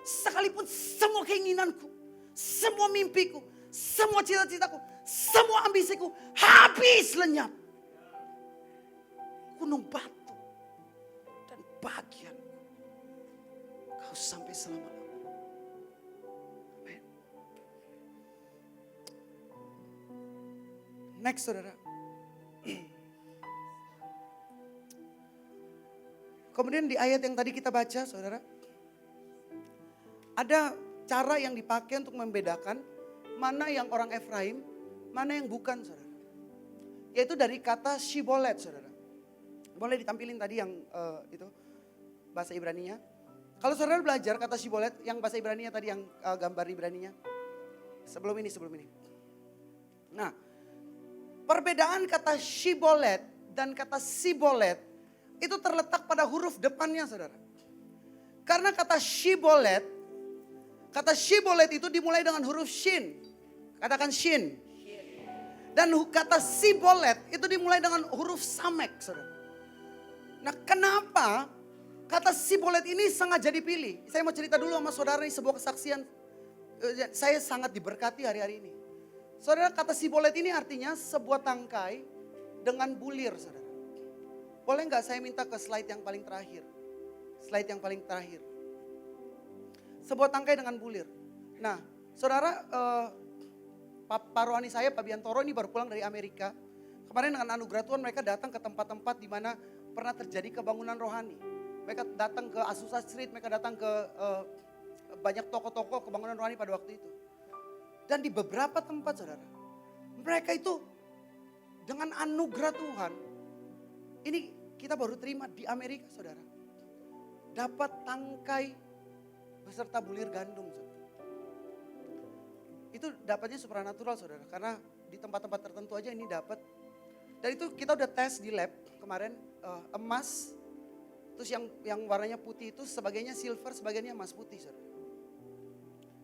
Sekalipun semua keinginanku, semua mimpiku, semua cita-citaku, semua ambisiku habis lenyap. Gunung batu dan bagian kau sampai selama-lamanya. Next saudara. Kemudian di ayat yang tadi kita baca saudara. Ada cara yang dipakai untuk membedakan mana yang orang Efraim, mana yang bukan saudara. Yaitu dari kata shibolet saudara. Boleh ditampilin tadi yang itu bahasa Ibraninya. Kalau saudara belajar kata shibolet yang bahasa Ibraninya tadi yang gambar Ibraninya. Sebelum ini. Nah, perbedaan kata shibolet dan kata sibolet itu terletak pada huruf depannya saudara. Karena kata shibolet itu dimulai dengan huruf shin. Katakan shin. Dan kata sibolet itu dimulai dengan huruf samek saudara. Nah kenapa kata sibolet ini sengaja dipilih? Saya mau cerita dulu sama saudara ini sebuah kesaksian. Saya sangat diberkati hari-hari ini. Saudara, kata sibolet ini artinya sebuah tangkai dengan bulir saudara. Boleh gak saya minta ke slide yang paling terakhir? Slide yang paling terakhir. Sebuah tangkai dengan bulir. Nah, Saudara, Pak Rohani saya, Pak Biantoro ini baru pulang dari Amerika. Kemarin dengan anugerah Tuhan mereka datang ke tempat-tempat di mana pernah terjadi kebangunan rohani. Mereka datang ke Azusa Street, mereka datang ke banyak toko-toko kebangunan rohani pada waktu itu. Dan di beberapa tempat saudara, mereka itu dengan anugerah Tuhan, ini kita baru terima di Amerika saudara, dapat tangkai beserta bulir gandum saudara. Itu dapatnya supranatural saudara, karena di tempat-tempat tertentu aja ini dapat. Dan itu kita udah tes di lab kemarin, emas, terus yang warnanya putih itu sebagainya silver, sebagainya emas putih saudara.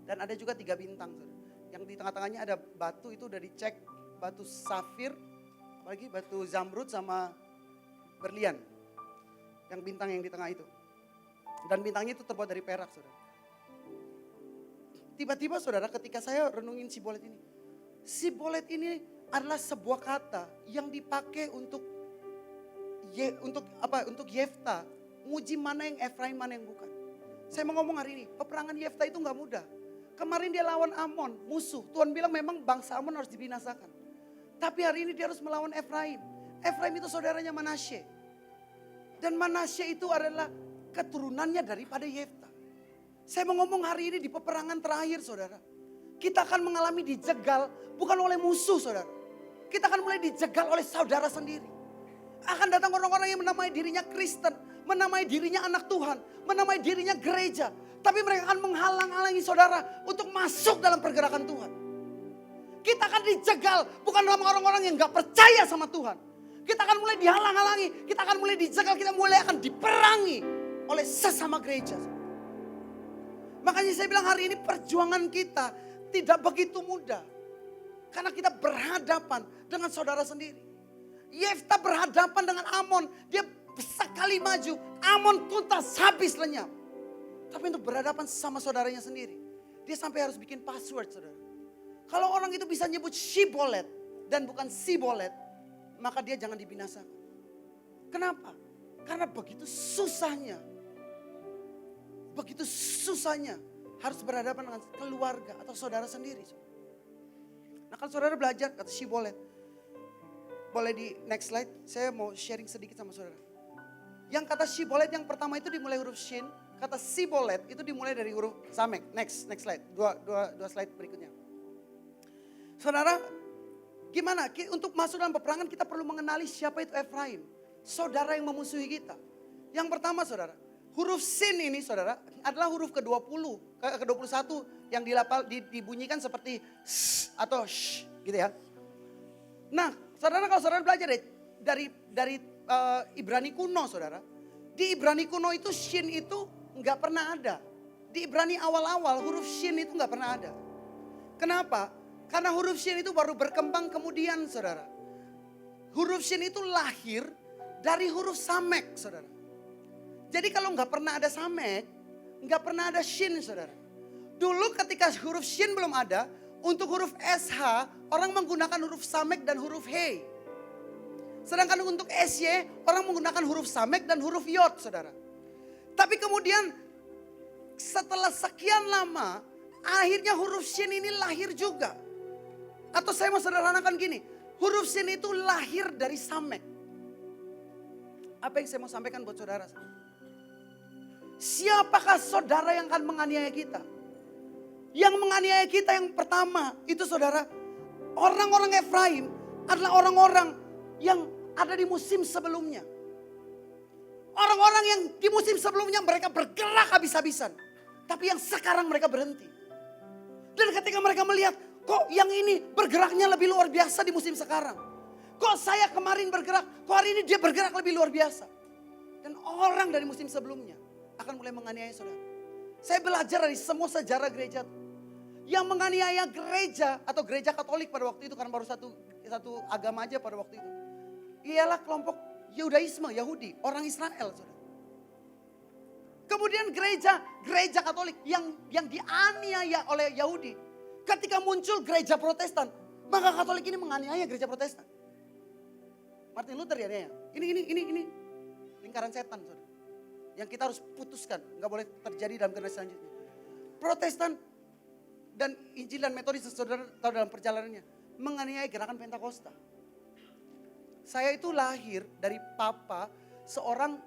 Dan ada juga 3 bintang saudara. Yang di tengah-tengahnya ada batu, itu udah dicek, batu safir, apalagi batu zamrud sama berlian. Yang bintang yang di tengah itu. Dan bintangnya itu terbuat dari perak saudara. Tiba-tiba saudara ketika saya renungin sibolet ini. Sibolet ini adalah sebuah kata yang dipakai untuk Yefta. Nguji mana yang Efraim, mana yang bukan. Saya mau ngomong hari ini, peperangan Yefta itu gak mudah. Kemarin dia lawan Amon, musuh. Tuhan bilang memang bangsa Amon harus dibinasakan. Tapi hari ini dia harus melawan Efraim. Efraim itu saudaranya Manasye. Dan Manasye itu adalah keturunannya daripada Yefta. Saya mau ngomong hari ini di peperangan terakhir saudara. Kita akan mengalami dijegal bukan oleh musuh saudara. Kita akan mulai dijegal oleh saudara sendiri. Akan datang orang-orang yang menamai dirinya Kristen. Menamai dirinya anak Tuhan. Menamai dirinya gereja. Tapi mereka akan menghalang-halangi saudara untuk masuk dalam pergerakan Tuhan. Kita akan dijegal bukan sama orang-orang yang gak percaya sama Tuhan. Kita akan mulai dihalang-halangi. Kita akan mulai dijegal. Kita mulai akan diperangi oleh sesama gereja. Makanya saya bilang hari ini perjuangan kita tidak begitu mudah. Karena kita berhadapan dengan saudara sendiri. Yefta berhadapan dengan Amon. Dia sekali maju, Amon tuntas habis lenyap. Tapi untuk berhadapan sama saudaranya sendiri, dia sampai harus bikin password saudara. Kalau orang itu bisa nyebut Shibolet dan bukan Sibolet, maka dia jangan dibinasakan. Kenapa? Karena begitu susahnya. Begitu susahnya harus berhadapan dengan keluarga atau saudara sendiri. Nah kalau saudara belajar kata Shibolet. Boleh di next slide, saya mau sharing sedikit sama saudara. Yang kata Shibolet yang pertama itu dimulai huruf Shin. Kata Sibolet itu dimulai dari huruf Samek. Next slide, dua slide berikutnya. Saudara, gimana? Untuk masuk dalam peperangan kita perlu mengenali siapa itu Efraim. Saudara yang memusuhi kita. Yang pertama saudara, huruf Sin ini saudara adalah huruf ke-21 yang dibunyikan seperti S atau Sh gitu ya. Nah saudara kalau saudara belajar dari Ibrani kuno saudara. Di Ibrani kuno itu Shin itu nggak pernah ada. Di Ibrani awal-awal huruf Shin itu nggak pernah ada. Kenapa? Karena huruf Shin itu baru berkembang kemudian saudara. Huruf Shin itu lahir dari huruf Samek saudara. Jadi kalau nggak pernah ada Samek, nggak pernah ada Shin saudara. Dulu ketika huruf Shin belum ada, untuk huruf SH orang menggunakan huruf Samek dan huruf He. Sedangkan untuk SY orang menggunakan huruf Samek dan huruf Yod saudara. Tapi kemudian setelah sekian lama akhirnya huruf Shin ini lahir juga. Atau saya mau sederhanakan gini, huruf Shin itu lahir dari Samek. Apa yang saya mau sampaikan buat saudara? Siapakah saudara yang akan menganiaya kita? Yang menganiaya kita yang pertama itu saudara, orang-orang Efraim adalah orang-orang yang ada di musim sebelumnya. Orang-orang yang di musim sebelumnya mereka bergerak habis-habisan. Tapi yang sekarang mereka berhenti. Dan ketika mereka melihat, kok yang ini bergeraknya lebih luar biasa di musim sekarang. Kok saya kemarin bergerak, kok hari ini dia bergerak lebih luar biasa. Dan orang dari musim sebelumnya akan mulai menganiaya saudara. Saya belajar dari semua sejarah gereja. Yang menganiaya gereja atau gereja Katolik pada waktu itu karena baru satu agama aja pada waktu itu. Ialah kelompok Yudaisme, Yahudi, orang Israel saudara. Kemudian gereja Katolik yang dianiaya oleh Yahudi. Ketika muncul gereja Protestan, maka Katolik ini menganiaya gereja Protestan. Martin Luther ya. Ini lingkaran setan saudara. Yang kita harus putuskan, nggak boleh terjadi dalam generasi selanjutnya. Protestan dan Injil dan Metodis saudara tahu dalam perjalanannya menganiaya gerakan Pentakosta. Saya itu lahir dari papa seorang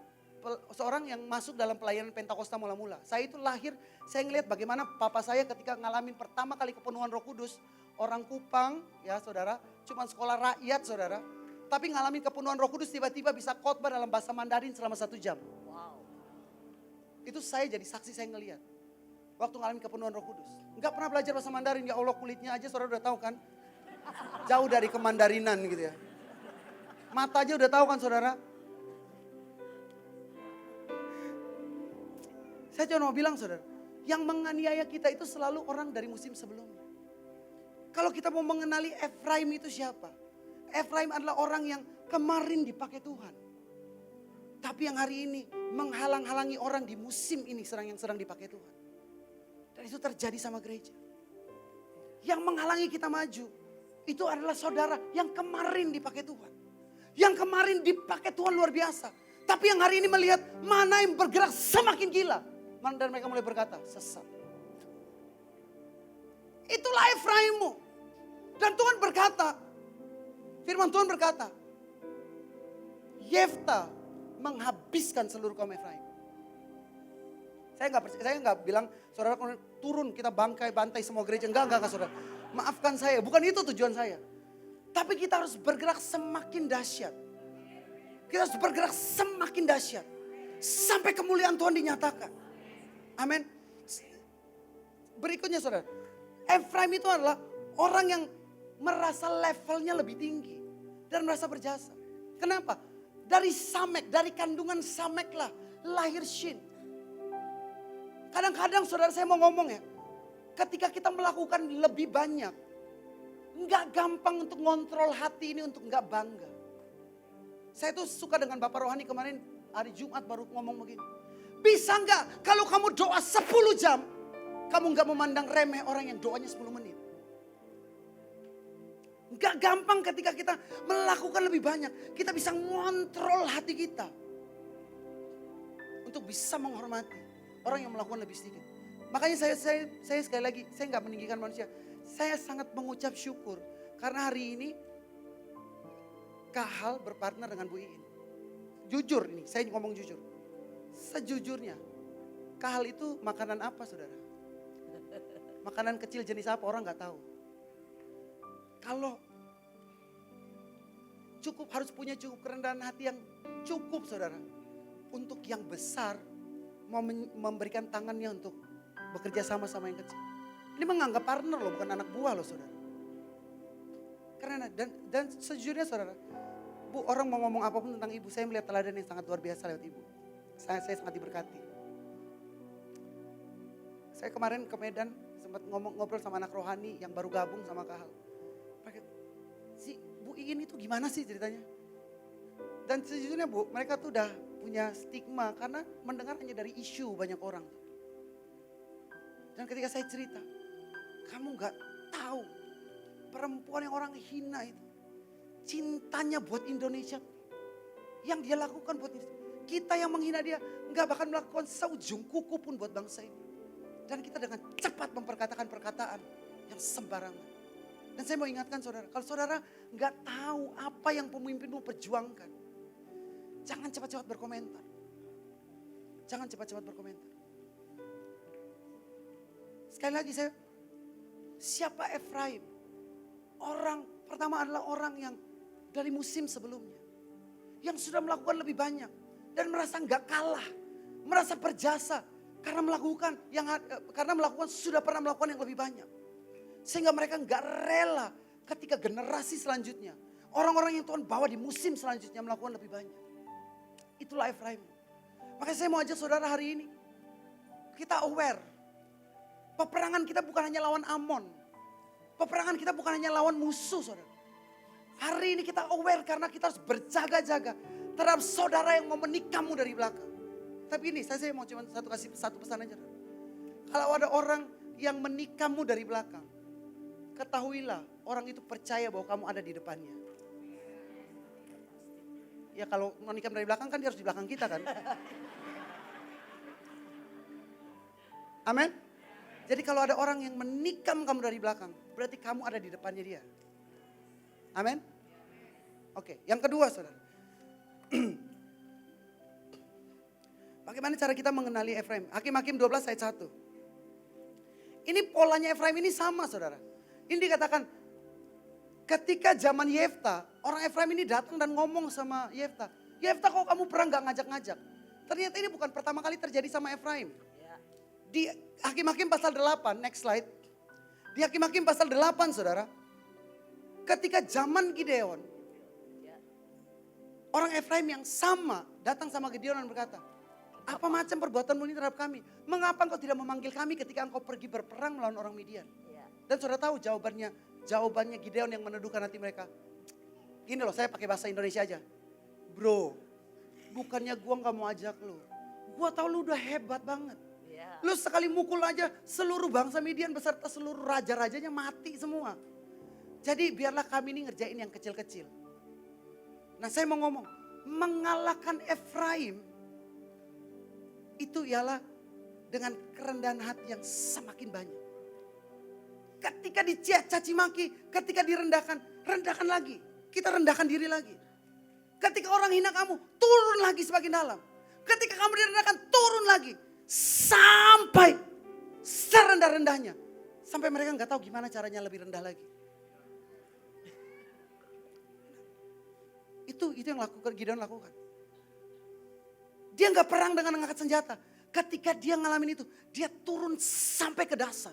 yang masuk dalam pelayanan Pentakosta mula-mula. Saya itu lahir, saya ngelihat bagaimana papa saya ketika ngalamin pertama kali kepenuhan Roh Kudus. Orang Kupang ya saudara, cuma sekolah rakyat saudara. Tapi ngalamin kepenuhan Roh Kudus tiba-tiba bisa khotbah dalam bahasa Mandarin selama 1 jam. Wow. Itu saya jadi saksi, saya ngelihat. Waktu ngalamin kepenuhan Roh Kudus. Enggak pernah belajar bahasa Mandarin, ya Allah kulitnya aja saudara udah tahu kan. Jauh dari kemandarinan gitu ya. Mata aja udah tahu kan saudara. Saya cuma mau bilang saudara, yang menganiaya kita itu selalu orang dari musim sebelumnya. Kalau kita mau mengenali Efraim itu siapa? Efraim adalah orang yang kemarin dipakai Tuhan. Tapi yang hari ini menghalang-halangi orang di musim ini yang sedang dipakai Tuhan. Dan itu terjadi sama gereja. Yang menghalangi kita maju, itu adalah saudara yang kemarin dipakai Tuhan. Yang kemarin dipakai Tuhan luar biasa. Tapi yang hari ini melihat mana yang bergerak semakin gila. Dan mereka mulai berkata, sesat. Itulah Efraimmu. Dan Tuhan berkata, firman Tuhan berkata, Yefta menghabiskan seluruh kaum Efraim. Saya nggak bilang, saudara turun kita bantai semua gereja. Enggak saudara. Maafkan saya, bukan itu tujuan saya. Tapi kita harus bergerak semakin dahsyat. Kita harus bergerak semakin dahsyat. Sampai kemuliaan Tuhan dinyatakan. Amin. Berikutnya saudara. Efraim itu adalah orang yang merasa levelnya lebih tinggi. Dan merasa berjasa. Kenapa? Dari Samek, dari kandungan Samek lah lahir Shin. Kadang-kadang saudara saya mau ngomong ya. Ketika kita melakukan lebih banyak. Enggak gampang untuk ngontrol hati ini untuk enggak bangga. Saya tuh suka dengan Bapak Rohani kemarin hari Jumat baru ngomong begini. Bisa enggak kalau kamu doa 10 jam. Kamu enggak memandang remeh orang yang doanya 10 menit. Enggak gampang ketika kita melakukan lebih banyak. Kita bisa ngontrol hati kita. Untuk bisa menghormati orang yang melakukan lebih sedikit. Makanya saya sekali lagi, saya enggak meninggikan manusia. Saya sangat mengucap syukur. Karena hari ini Kahal berpartner dengan Bu Iin. Jujur ini, saya ngomong jujur. Sejujurnya, Kahal itu makanan apa saudara? Makanan kecil jenis apa orang gak tahu. Kalau harus punya cukup kerendahan hati yang cukup saudara. Untuk yang besar mau memberikan tangannya untuk bekerja sama yang kecil. Ini menganggap partner loh, bukan anak buah loh saudara. Karena dan sejujurnya saudara, Bu, orang mau ngomong apapun tentang ibu, saya melihat teladan yang sangat luar biasa lewat ibu. Saya sangat diberkati. Saya kemarin ke Medan sempat ngobrol sama anak rohani yang baru gabung sama Kahal. Si Bu Iin itu gimana sih ceritanya? Dan sejujurnya Bu, mereka tuh udah punya stigma karena mendengar hanya dari isu banyak orang. Dan ketika saya cerita, kamu gak tahu perempuan yang orang hina itu. Cintanya buat Indonesia. Yang dia lakukan buat Indonesia. Kita yang menghina dia gak bahkan melakukan seujung kuku pun buat bangsa ini. Dan kita dengan cepat memperkatakan perkataan yang sembarangan. Dan saya mau ingatkan saudara, kalau saudara gak tahu apa yang pemimpinmu perjuangkan. Jangan cepat-cepat berkomentar. Jangan cepat-cepat berkomentar. Sekali lagi siapa Efraim? Orang pertama adalah orang yang dari musim sebelumnya. Yang sudah melakukan lebih banyak. Dan merasa gak kalah. Merasa berjasa. Karena sudah pernah melakukan yang lebih banyak. Sehingga mereka gak rela ketika generasi selanjutnya. Orang-orang yang Tuhan bawa di musim selanjutnya melakukan lebih banyak. Itulah Efraim. Makanya saya mau ajak saudara hari ini. Kita aware. Peperangan kita bukan hanya lawan Amon. Peperangan kita bukan hanya lawan musuh saudara. Hari ini kita aware karena kita harus berjaga-jaga terhadap saudara yang mau menikahmu dari belakang. Tapi ini saya mau cuma kasih satu pesan aja. Kalau ada orang yang menikahmu dari belakang. Ketahuilah orang itu percaya bahwa kamu ada di depannya. Ya kalau menikah dari belakang kan dia harus di belakang kita kan. Amin. Jadi kalau ada orang yang menikam kamu dari belakang, berarti kamu ada di depannya dia. Amin. Oke, yang kedua saudara. Bagaimana cara kita mengenali Efraim? Hakim-Hakim 12 ayat 1. Ini polanya Efraim ini sama saudara. Ini dikatakan ketika zaman Yefta, orang Efraim ini datang dan ngomong sama Yefta. Yefta kok kamu perang gak ngajak-ngajak? Ternyata ini bukan pertama kali terjadi sama Efraim. Ya. Di Hakim-Hakim pasal 8, next slide. Di Hakim-Hakim pasal 8 saudara. Ketika zaman Gideon, Ya. orang Efraim yang sama datang sama Gideon dan berkata, apa macam perbuatanmu ini terhadap kami? Mengapa engkau tidak memanggil kami ketika engkau pergi berperang melawan orang Midian? Ya. Dan saudara tahu jawabannya Gideon yang meneduhkan hati mereka. Gini loh, saya pakai bahasa Indonesia aja. Bro, bukannya gua gak mau ajak lu. Gua tahu lu udah hebat banget. Ya. Lu sekali mukul aja seluruh bangsa Midian beserta seluruh raja-rajanya mati semua. Jadi biarlah kami ini ngerjain yang kecil-kecil. Nah saya mau ngomong, mengalahkan Efraim itu ialah dengan kerendahan hati yang semakin banyak. Ketika dicaci maki, ketika direndahkan, rendahkan lagi. Kita rendahkan diri lagi. Ketika orang hina kamu, turun lagi semakin dalam. Ketika kamu direndahkan, turun lagi. Sampai serendah-rendahnya. Sampai mereka gak tahu gimana caranya lebih rendah lagi. Itu yang Gideon lakukan. Dia gak perang dengan mengangkat senjata. Ketika dia ngalamin itu, dia turun sampai ke dasar.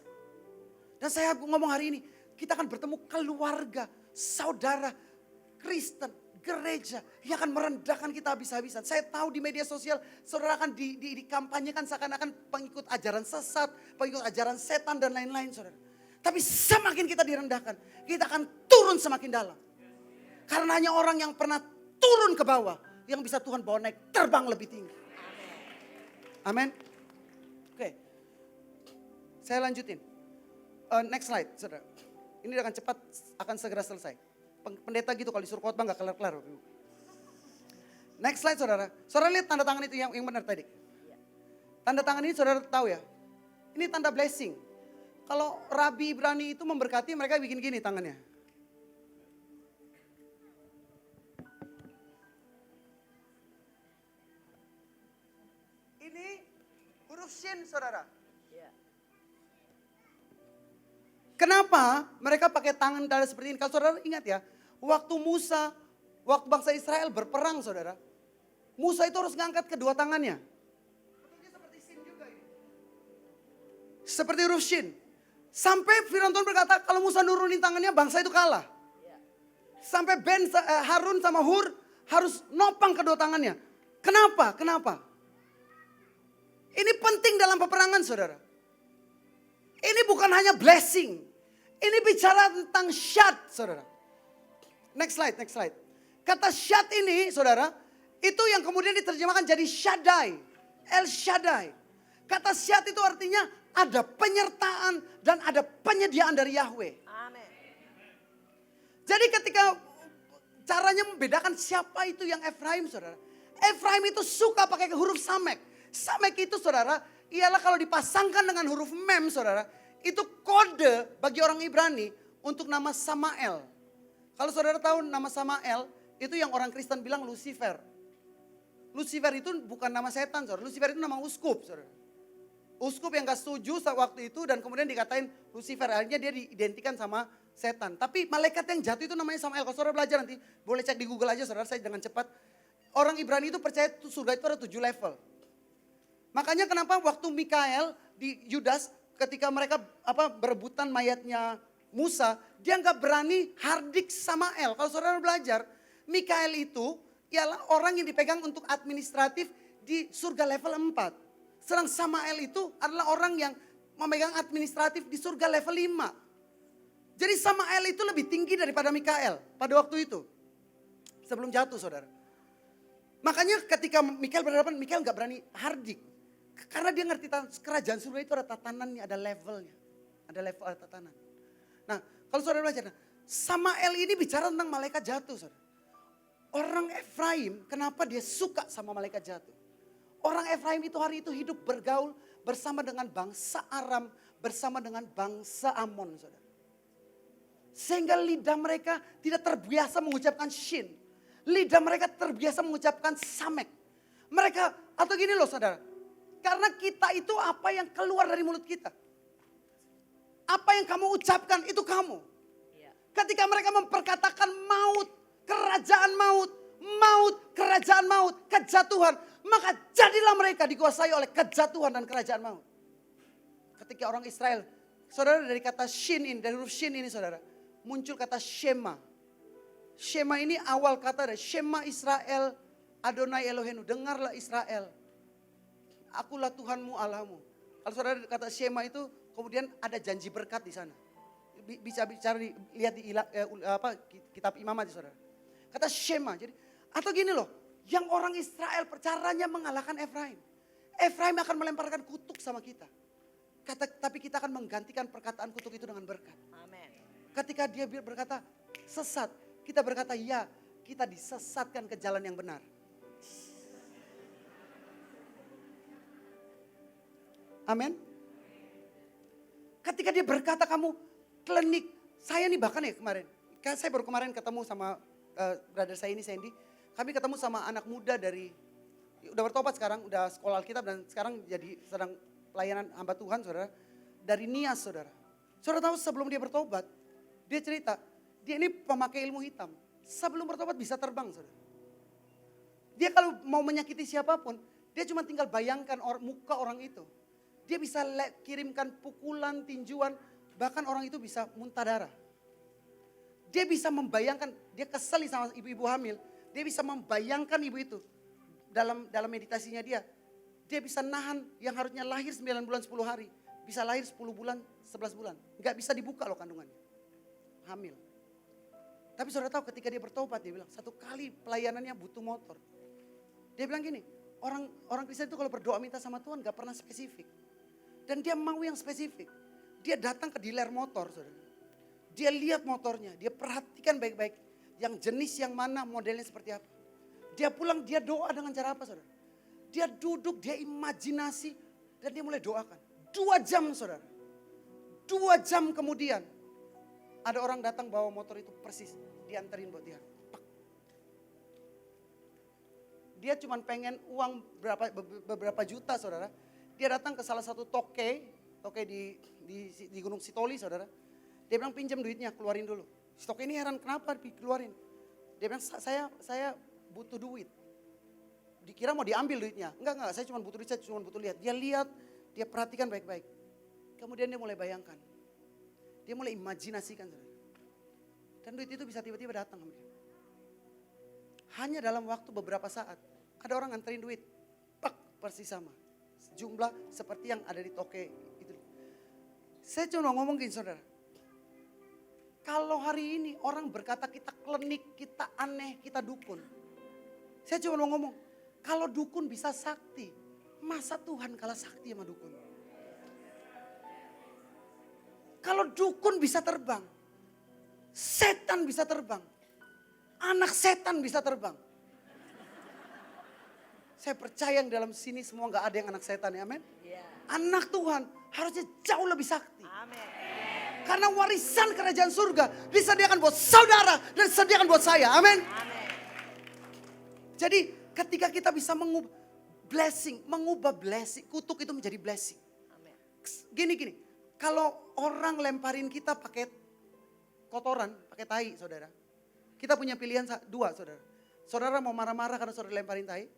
Dan saya ngomong hari ini, kita akan bertemu keluarga, saudara, Kristen, gereja yang akan merendahkan kita habis-habisan. Saya tahu di media sosial, saudara akan dikampanyekan seakan-akan pengikut ajaran sesat, pengikut ajaran setan dan lain-lain saudara. Tapi semakin kita direndahkan, kita akan turun semakin dalam. Karena hanya orang yang pernah turun ke bawah, yang bisa Tuhan bawa naik terbang lebih tinggi. Amin. Oke. Saya lanjutin. Next slide, saudara. Ini akan cepat, akan segera selesai. Pendeta gitu kalau disuruh khotbah gak kelar-kelar. Next slide saudara. Saudara lihat tanda tangan itu yang benar tadi. Tanda tangan ini saudara tahu ya. Ini tanda blessing. Kalau Rabi Ibrani itu memberkati mereka bikin gini tangannya. Ini huruf Shin saudara. Ya. Kenapa mereka pakai tangan tanda seperti ini? Kalau saudara ingat ya, waktu bangsa Israel berperang saudara. Musa itu harus ngangkat kedua tangannya. Bentuknya seperti Shin juga ini. Seperti huruf Shin. Sampai Fir'aun berkata kalau Musa nurunin tangannya bangsa itu kalah. Ya. Sampai Harun sama Hur harus nopang kedua tangannya. Kenapa? Kenapa? Ini penting dalam peperangan saudara. Ini bukan hanya blessing. Ini bicara tentang syad saudara. Next slide, next slide. Kata syad ini saudara, itu yang kemudian diterjemahkan jadi Shaddai. El Shaddai. Kata syad itu artinya ada penyertaan dan ada penyediaan dari Yahweh. Amin. Jadi ketika caranya membedakan siapa itu yang Efraim saudara. Efraim itu suka pakai huruf Samek. Samek itu saudara, ialah kalau dipasangkan dengan huruf Mem saudara. Itu kode bagi orang Ibrani untuk nama Samael. Kalau saudara tahu nama Samael, itu yang orang Kristen bilang Lucifer. Lucifer itu bukan nama setan saudara. Lucifer itu nama uskup saudara. Uskup yang gak setuju saat waktu itu dan kemudian dikatain Lucifer. Akhirnya dia diidentikan sama setan. Tapi malaikat yang jatuh itu namanya Samael. Kalau saudara belajar nanti, boleh cek di Google aja saudara, saya dengan cepat. Orang Ibrani itu percaya surga itu ada 7 level. Makanya kenapa waktu Mikael di Yudas ketika mereka berebutan mayatnya Musa, dia nggak berani hardik Samael. Kalau saudara belajar, Mikael itu ialah orang yang dipegang untuk administratif di surga level 4. Sedang Samael itu adalah orang yang memegang administratif di surga level 5. Jadi Samael itu lebih tinggi daripada Mikael pada waktu itu. Sebelum jatuh saudara. Makanya ketika Mikael berhadapan, Mikael nggak berani hardik. Karena dia ngerti kerajaan surga itu ada tatanannya, ada levelnya. Ada level, ada tatanan. Nah kalau saudara belajar, Samael ini bicara tentang malaikat jatuh saudara. Orang Efraim kenapa dia suka sama malaikat jatuh? Orang Efraim itu hari itu hidup bergaul bersama dengan bangsa Aram, bersama dengan bangsa Amon, saudara. Sehingga lidah mereka tidak terbiasa mengucapkan shin. Lidah mereka terbiasa mengucapkan samek. Mereka, atau gini loh saudara. Karena kita itu apa yang keluar dari mulut kita. Apa yang kamu ucapkan itu kamu. Ketika mereka memperkatakan maut, kerajaan maut, maut, kerajaan maut, kejatuhan. Maka jadilah mereka dikuasai oleh kejatuhan dan kerajaan maut. Ketika orang Israel, saudara dari kata shin ini, dari huruf shin ini saudara. Muncul kata Shema. Shema ini awal kata dari Shema Israel, Adonai Elohenu. Dengarlah Israel. Akulah Tuhanmu Allahmu. Kalau saudara kata Shema itu kemudian ada janji berkat di sana. Bisa bicara lihat di kitab imamat saudara. Kata Shema. Jadi atau gini loh, yang orang Israel caranya mengalahkan Efraim. Efraim akan melemparkan kutuk sama kita. Tapi kita akan menggantikan perkataan kutuk itu dengan berkat. Amin. Ketika dia berkata sesat, kita berkata ya, kita disesatkan ke jalan yang benar. Amin. Ketika dia berkata kamu klinik, saya nih bahkan ya kemarin, saya baru kemarin ketemu sama brother saya ini Sandy, kami ketemu sama anak muda dari, udah bertobat sekarang, udah sekolah Alkitab dan sekarang jadi sedang pelayanan hamba Tuhan saudara, dari Nias saudara. Saudara tahu sebelum dia bertobat, dia cerita, dia ini pemakai ilmu hitam, sebelum bertobat bisa terbang saudara. Dia kalau mau menyakiti siapapun, dia cuma tinggal bayangkan muka orang itu. Dia bisa kirimkan pukulan, tinjuan, bahkan orang itu bisa muntah darah. Dia bisa membayangkan, dia kesel sama ibu-ibu hamil. Dia bisa membayangkan ibu itu dalam meditasinya dia. Dia bisa nahan yang harusnya lahir 9 bulan 10 hari. Bisa lahir 10 bulan, 11 bulan. Gak bisa dibuka loh kandungannya. Hamil. Tapi saudara tahu ketika dia bertobat, dia bilang satu kali pelayanannya butuh motor. Dia bilang gini, orang Kristen itu kalau berdoa minta sama Tuhan gak pernah spesifik. Dan dia mau yang spesifik. Dia datang ke dealer motor saudara. Dia lihat motornya, dia perhatikan baik-baik. Yang jenis yang mana, modelnya seperti apa. Dia pulang, dia doa dengan cara apa saudara. Dia duduk, dia imajinasi. Dan dia mulai doakan. 2 jam saudara. 2 jam kemudian. Ada orang datang bawa motor itu persis. Dianterin buat dia. Dia cuma pengen uang beberapa juta saudara. Dia datang ke salah satu toke di Gunung Sitoli saudara. Dia bilang pinjam duitnya, keluarin dulu. Si toke ini heran kenapa dikeluarin. Dia bilang saya butuh duit. Dikira mau diambil duitnya. Enggak, saya cuma butuh duit, saya cuma butuh lihat. Dia lihat, dia perhatikan baik-baik. Kemudian dia mulai bayangkan. Dia mulai imajinasikan saudara. Dan duit itu bisa tiba-tiba datang. Hanya dalam waktu beberapa saat. Ada orang nganterin duit. Pak, persis sama. Jumlah seperti yang ada di toke itu. Saya cuma ngomong gini saudara. Kalau hari ini orang berkata kita klinik, kita aneh, kita dukun. Saya cuma mau ngomong. Kalau dukun bisa sakti. Masa Tuhan kalah sakti sama dukun? Kalau dukun bisa terbang. Setan bisa terbang. Anak setan bisa terbang. Saya percaya yang dalam sini semua gak ada yang anak setan ya, amin. Yeah. Anak Tuhan harusnya jauh lebih sakti. Amin. Karena warisan kerajaan surga disediakan buat saudara dan disediakan buat saya, amin. Amin. Jadi ketika kita bisa mengubah blessing, kutuk itu menjadi blessing. Amin. Gini, kalau orang lemparin kita pakai kotoran, pakai tai saudara. Kita punya pilihan 2 saudara. Saudara mau marah-marah karena saudara lemparin tai.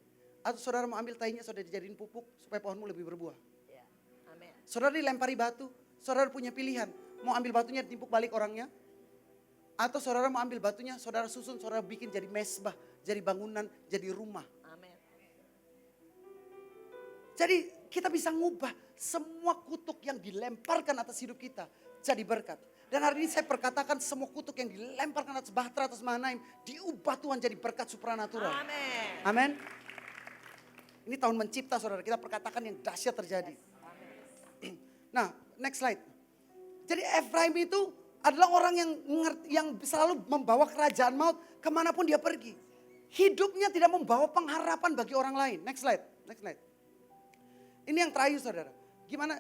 Atau saudara mau ambil tainya saudara dijadiin pupuk supaya pohonmu lebih berbuah. Ya. Amin. Saudara dilempari batu, saudara punya pilihan. Mau ambil batunya ditimpuk balik orangnya. Atau saudara mau ambil batunya, saudara susun, saudara bikin jadi mesbah, jadi bangunan, jadi rumah. Amin. Jadi kita bisa ngubah semua kutuk yang dilemparkan atas hidup kita jadi berkat. Dan hari ini saya perkatakan semua kutuk yang dilemparkan atas Bahtera, atas Mahanaim, diubah Tuhan jadi berkat supranatural. Amin. Amin. Ini tahun mencipta saudara, kita perkatakan yang dahsyat terjadi. Nah, next slide. Jadi Efraim itu adalah orang yang selalu membawa kerajaan maut kemanapun dia pergi. Hidupnya tidak membawa pengharapan bagi orang lain. Next slide. Ini yang terakhir saudara. Gimana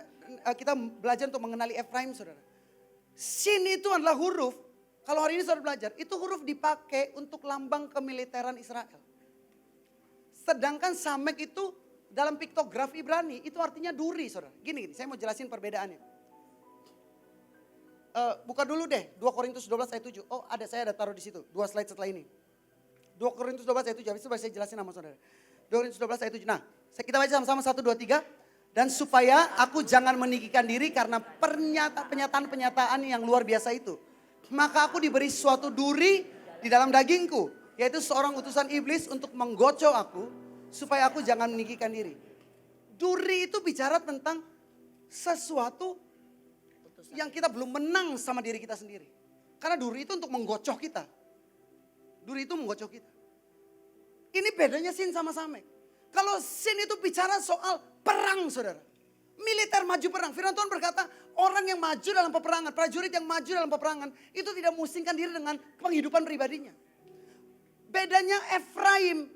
kita belajar untuk mengenali Efraim saudara. Sin itu adalah huruf, kalau hari ini saudara belajar, itu huruf dipakai untuk lambang kemiliteran Israel. Sedangkan Samek itu dalam piktografi Ibrani itu artinya duri saudara. Gini, saya mau jelasin perbedaannya. Buka dulu deh 2 Korintus 12 ayat 7. Oh ada, saya ada taruh di situ. 2 slide setelah ini. 2 Korintus 12 ayat 7. Habis itu saya jelasin sama saudara. 2 Korintus 12 ayat 7. Nah kita baca sama-sama 1, 2, 3. Dan supaya aku jangan meninggikan diri karena pernyataan-pernyataan yang luar biasa itu. Maka aku diberi suatu duri di dalam dagingku. Yaitu seorang utusan iblis untuk menggocok aku. Supaya aku jangan meninggikan diri. Duri itu bicara tentang sesuatu yang kita belum menang sama diri kita sendiri. Karena duri itu untuk menggocok kita. Duri itu menggocok kita. Ini bedanya sin sama Samek. Kalau sin itu bicara soal perang saudara. Militer maju perang. Firman Tuhan berkata orang yang maju dalam peperangan. Prajurit yang maju dalam peperangan. Itu tidak memusingkan diri dengan penghidupan pribadinya. Bedanya Efraim.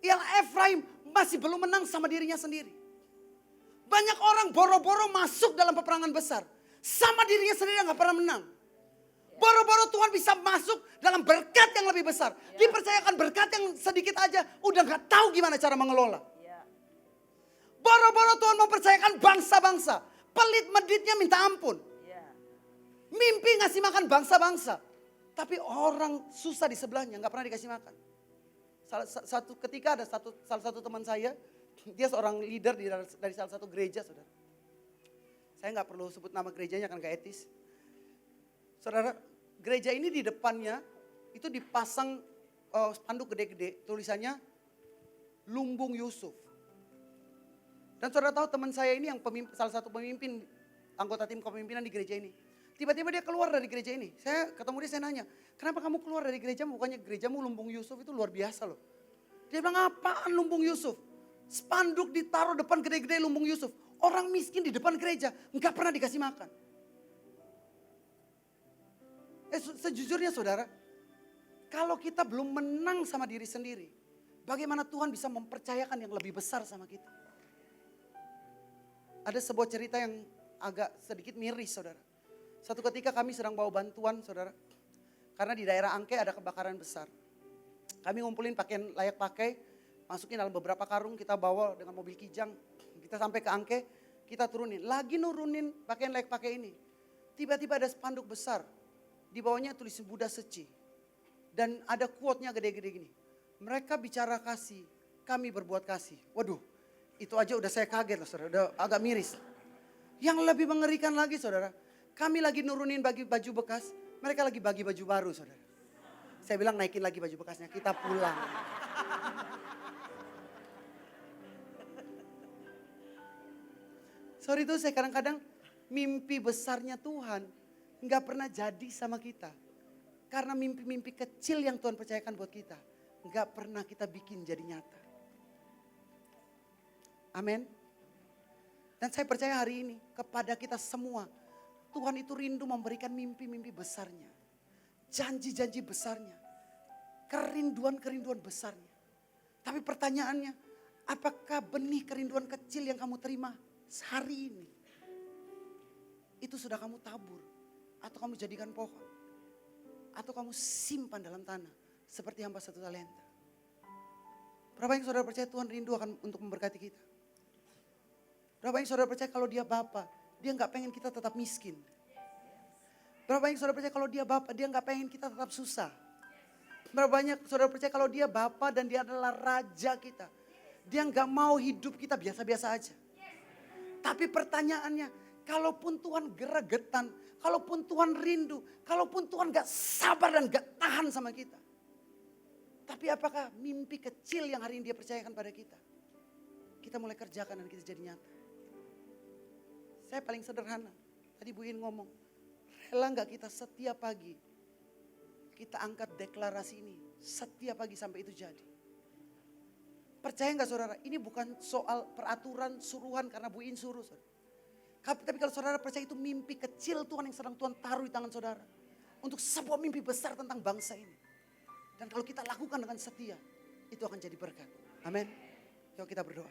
Yang Efraim masih belum menang sama dirinya sendiri. Banyak orang boro-boro masuk dalam peperangan besar. Sama dirinya sendiri gak pernah menang. Boro-boro Tuhan bisa masuk dalam berkat yang lebih besar. Dipercayakan berkat yang sedikit aja udah gak tahu gimana cara mengelola. Boro-boro Tuhan mempercayakan bangsa-bangsa. Pelit meditnya minta ampun. Mimpi ngasih makan bangsa-bangsa. Tapi orang susah di sebelahnya gak pernah dikasih makan. Ketika ada salah satu teman saya. Dia seorang leader dari salah satu gereja saudara. Saya gak perlu sebut nama gerejanya kan gak etis. Saudara, gereja ini di depannya itu dipasang spanduk gede-gede, tulisannya Lumbung Yusuf. Dan saudara tahu teman saya ini yang salah satu pemimpin, anggota tim kepemimpinan di gereja ini. Tiba-tiba dia keluar dari gereja ini. Saya ketemu dia, saya nanya, kenapa kamu keluar dari gerejamu? Bukannya gerejamu Lumbung Yusuf itu luar biasa loh. Dia bilang, apaan Lumbung Yusuf? Spanduk ditaruh depan gede-gede Lumbung Yusuf. Orang miskin di depan gereja, enggak pernah dikasih makan. Sejujurnya saudara, kalau kita belum menang sama diri sendiri, bagaimana Tuhan bisa mempercayakan yang lebih besar sama kita? Ada sebuah cerita yang agak sedikit miris saudara. Satu ketika kami sedang bawa bantuan saudara, karena di daerah Angke ada kebakaran besar. Kami ngumpulin pakaian layak pakai, masukin dalam beberapa karung, kita bawa dengan mobil kijang. Kita sampai ke Angke, kita turunin. Lagi nurunin pakaian layak pakai ini. Tiba-tiba ada spanduk besar. Di bawahnya tulis Buddha Seci. Dan ada quote-nya gede-gede gini. Mereka bicara kasih, kami berbuat kasih. Waduh, itu aja udah saya kaget loh saudara. Udah agak miris. Yang lebih mengerikan lagi saudara. Kami lagi nurunin bagi baju bekas. Mereka lagi bagi baju baru saudara. Saya bilang naikin lagi baju bekasnya, kita pulang. Sorry itu saya kadang-kadang mimpi besarnya Tuhan nggak pernah jadi sama kita. Karena mimpi-mimpi kecil yang Tuhan percayakan buat kita nggak pernah kita bikin jadi nyata. Amin. Dan saya percaya hari ini kepada kita semua Tuhan itu rindu memberikan mimpi-mimpi besarnya. Janji-janji besarnya. Kerinduan-kerinduan besarnya. Tapi pertanyaannya, apakah benih kerinduan kecil yang kamu terima hari ini itu sudah kamu tabur atau kamu jadikan pohon atau kamu simpan dalam tanah seperti hamba 1 talenta? Berapa yang saudara percaya Tuhan rindu akan untuk memberkati kita? Berapa yang saudara percaya kalau dia Bapa, dia nggak pengen kita tetap miskin? Berapa yang saudara percaya kalau dia Bapa, dia nggak pengen kita tetap susah? Berapa banyak saudara percaya kalau dia Bapa dan dia adalah Raja kita, dia nggak mau hidup kita biasa-biasa aja? Tapi pertanyaannya, kalaupun Tuhan geregetan, kalaupun Tuhan rindu, kalaupun Tuhan gak sabar dan gak tahan sama kita. Tapi apakah mimpi kecil yang hari ini dia percayakan pada kita, kita mulai kerjakan dan kita jadi nyata? Saya paling sederhana, tadi Bu In ngomong, rela gak kita setiap pagi, kita angkat deklarasi ini setiap pagi sampai itu jadi? Percaya gak saudara, ini bukan soal peraturan suruhan karena Bu In suruh saudara. Tapi kalau saudara percaya itu mimpi kecil Tuhan yang sedang Tuhan taruh di tangan saudara. Untuk sebuah mimpi besar tentang bangsa ini. Dan kalau kita lakukan dengan setia, itu akan jadi berkat. Amin. Yuk kita berdoa.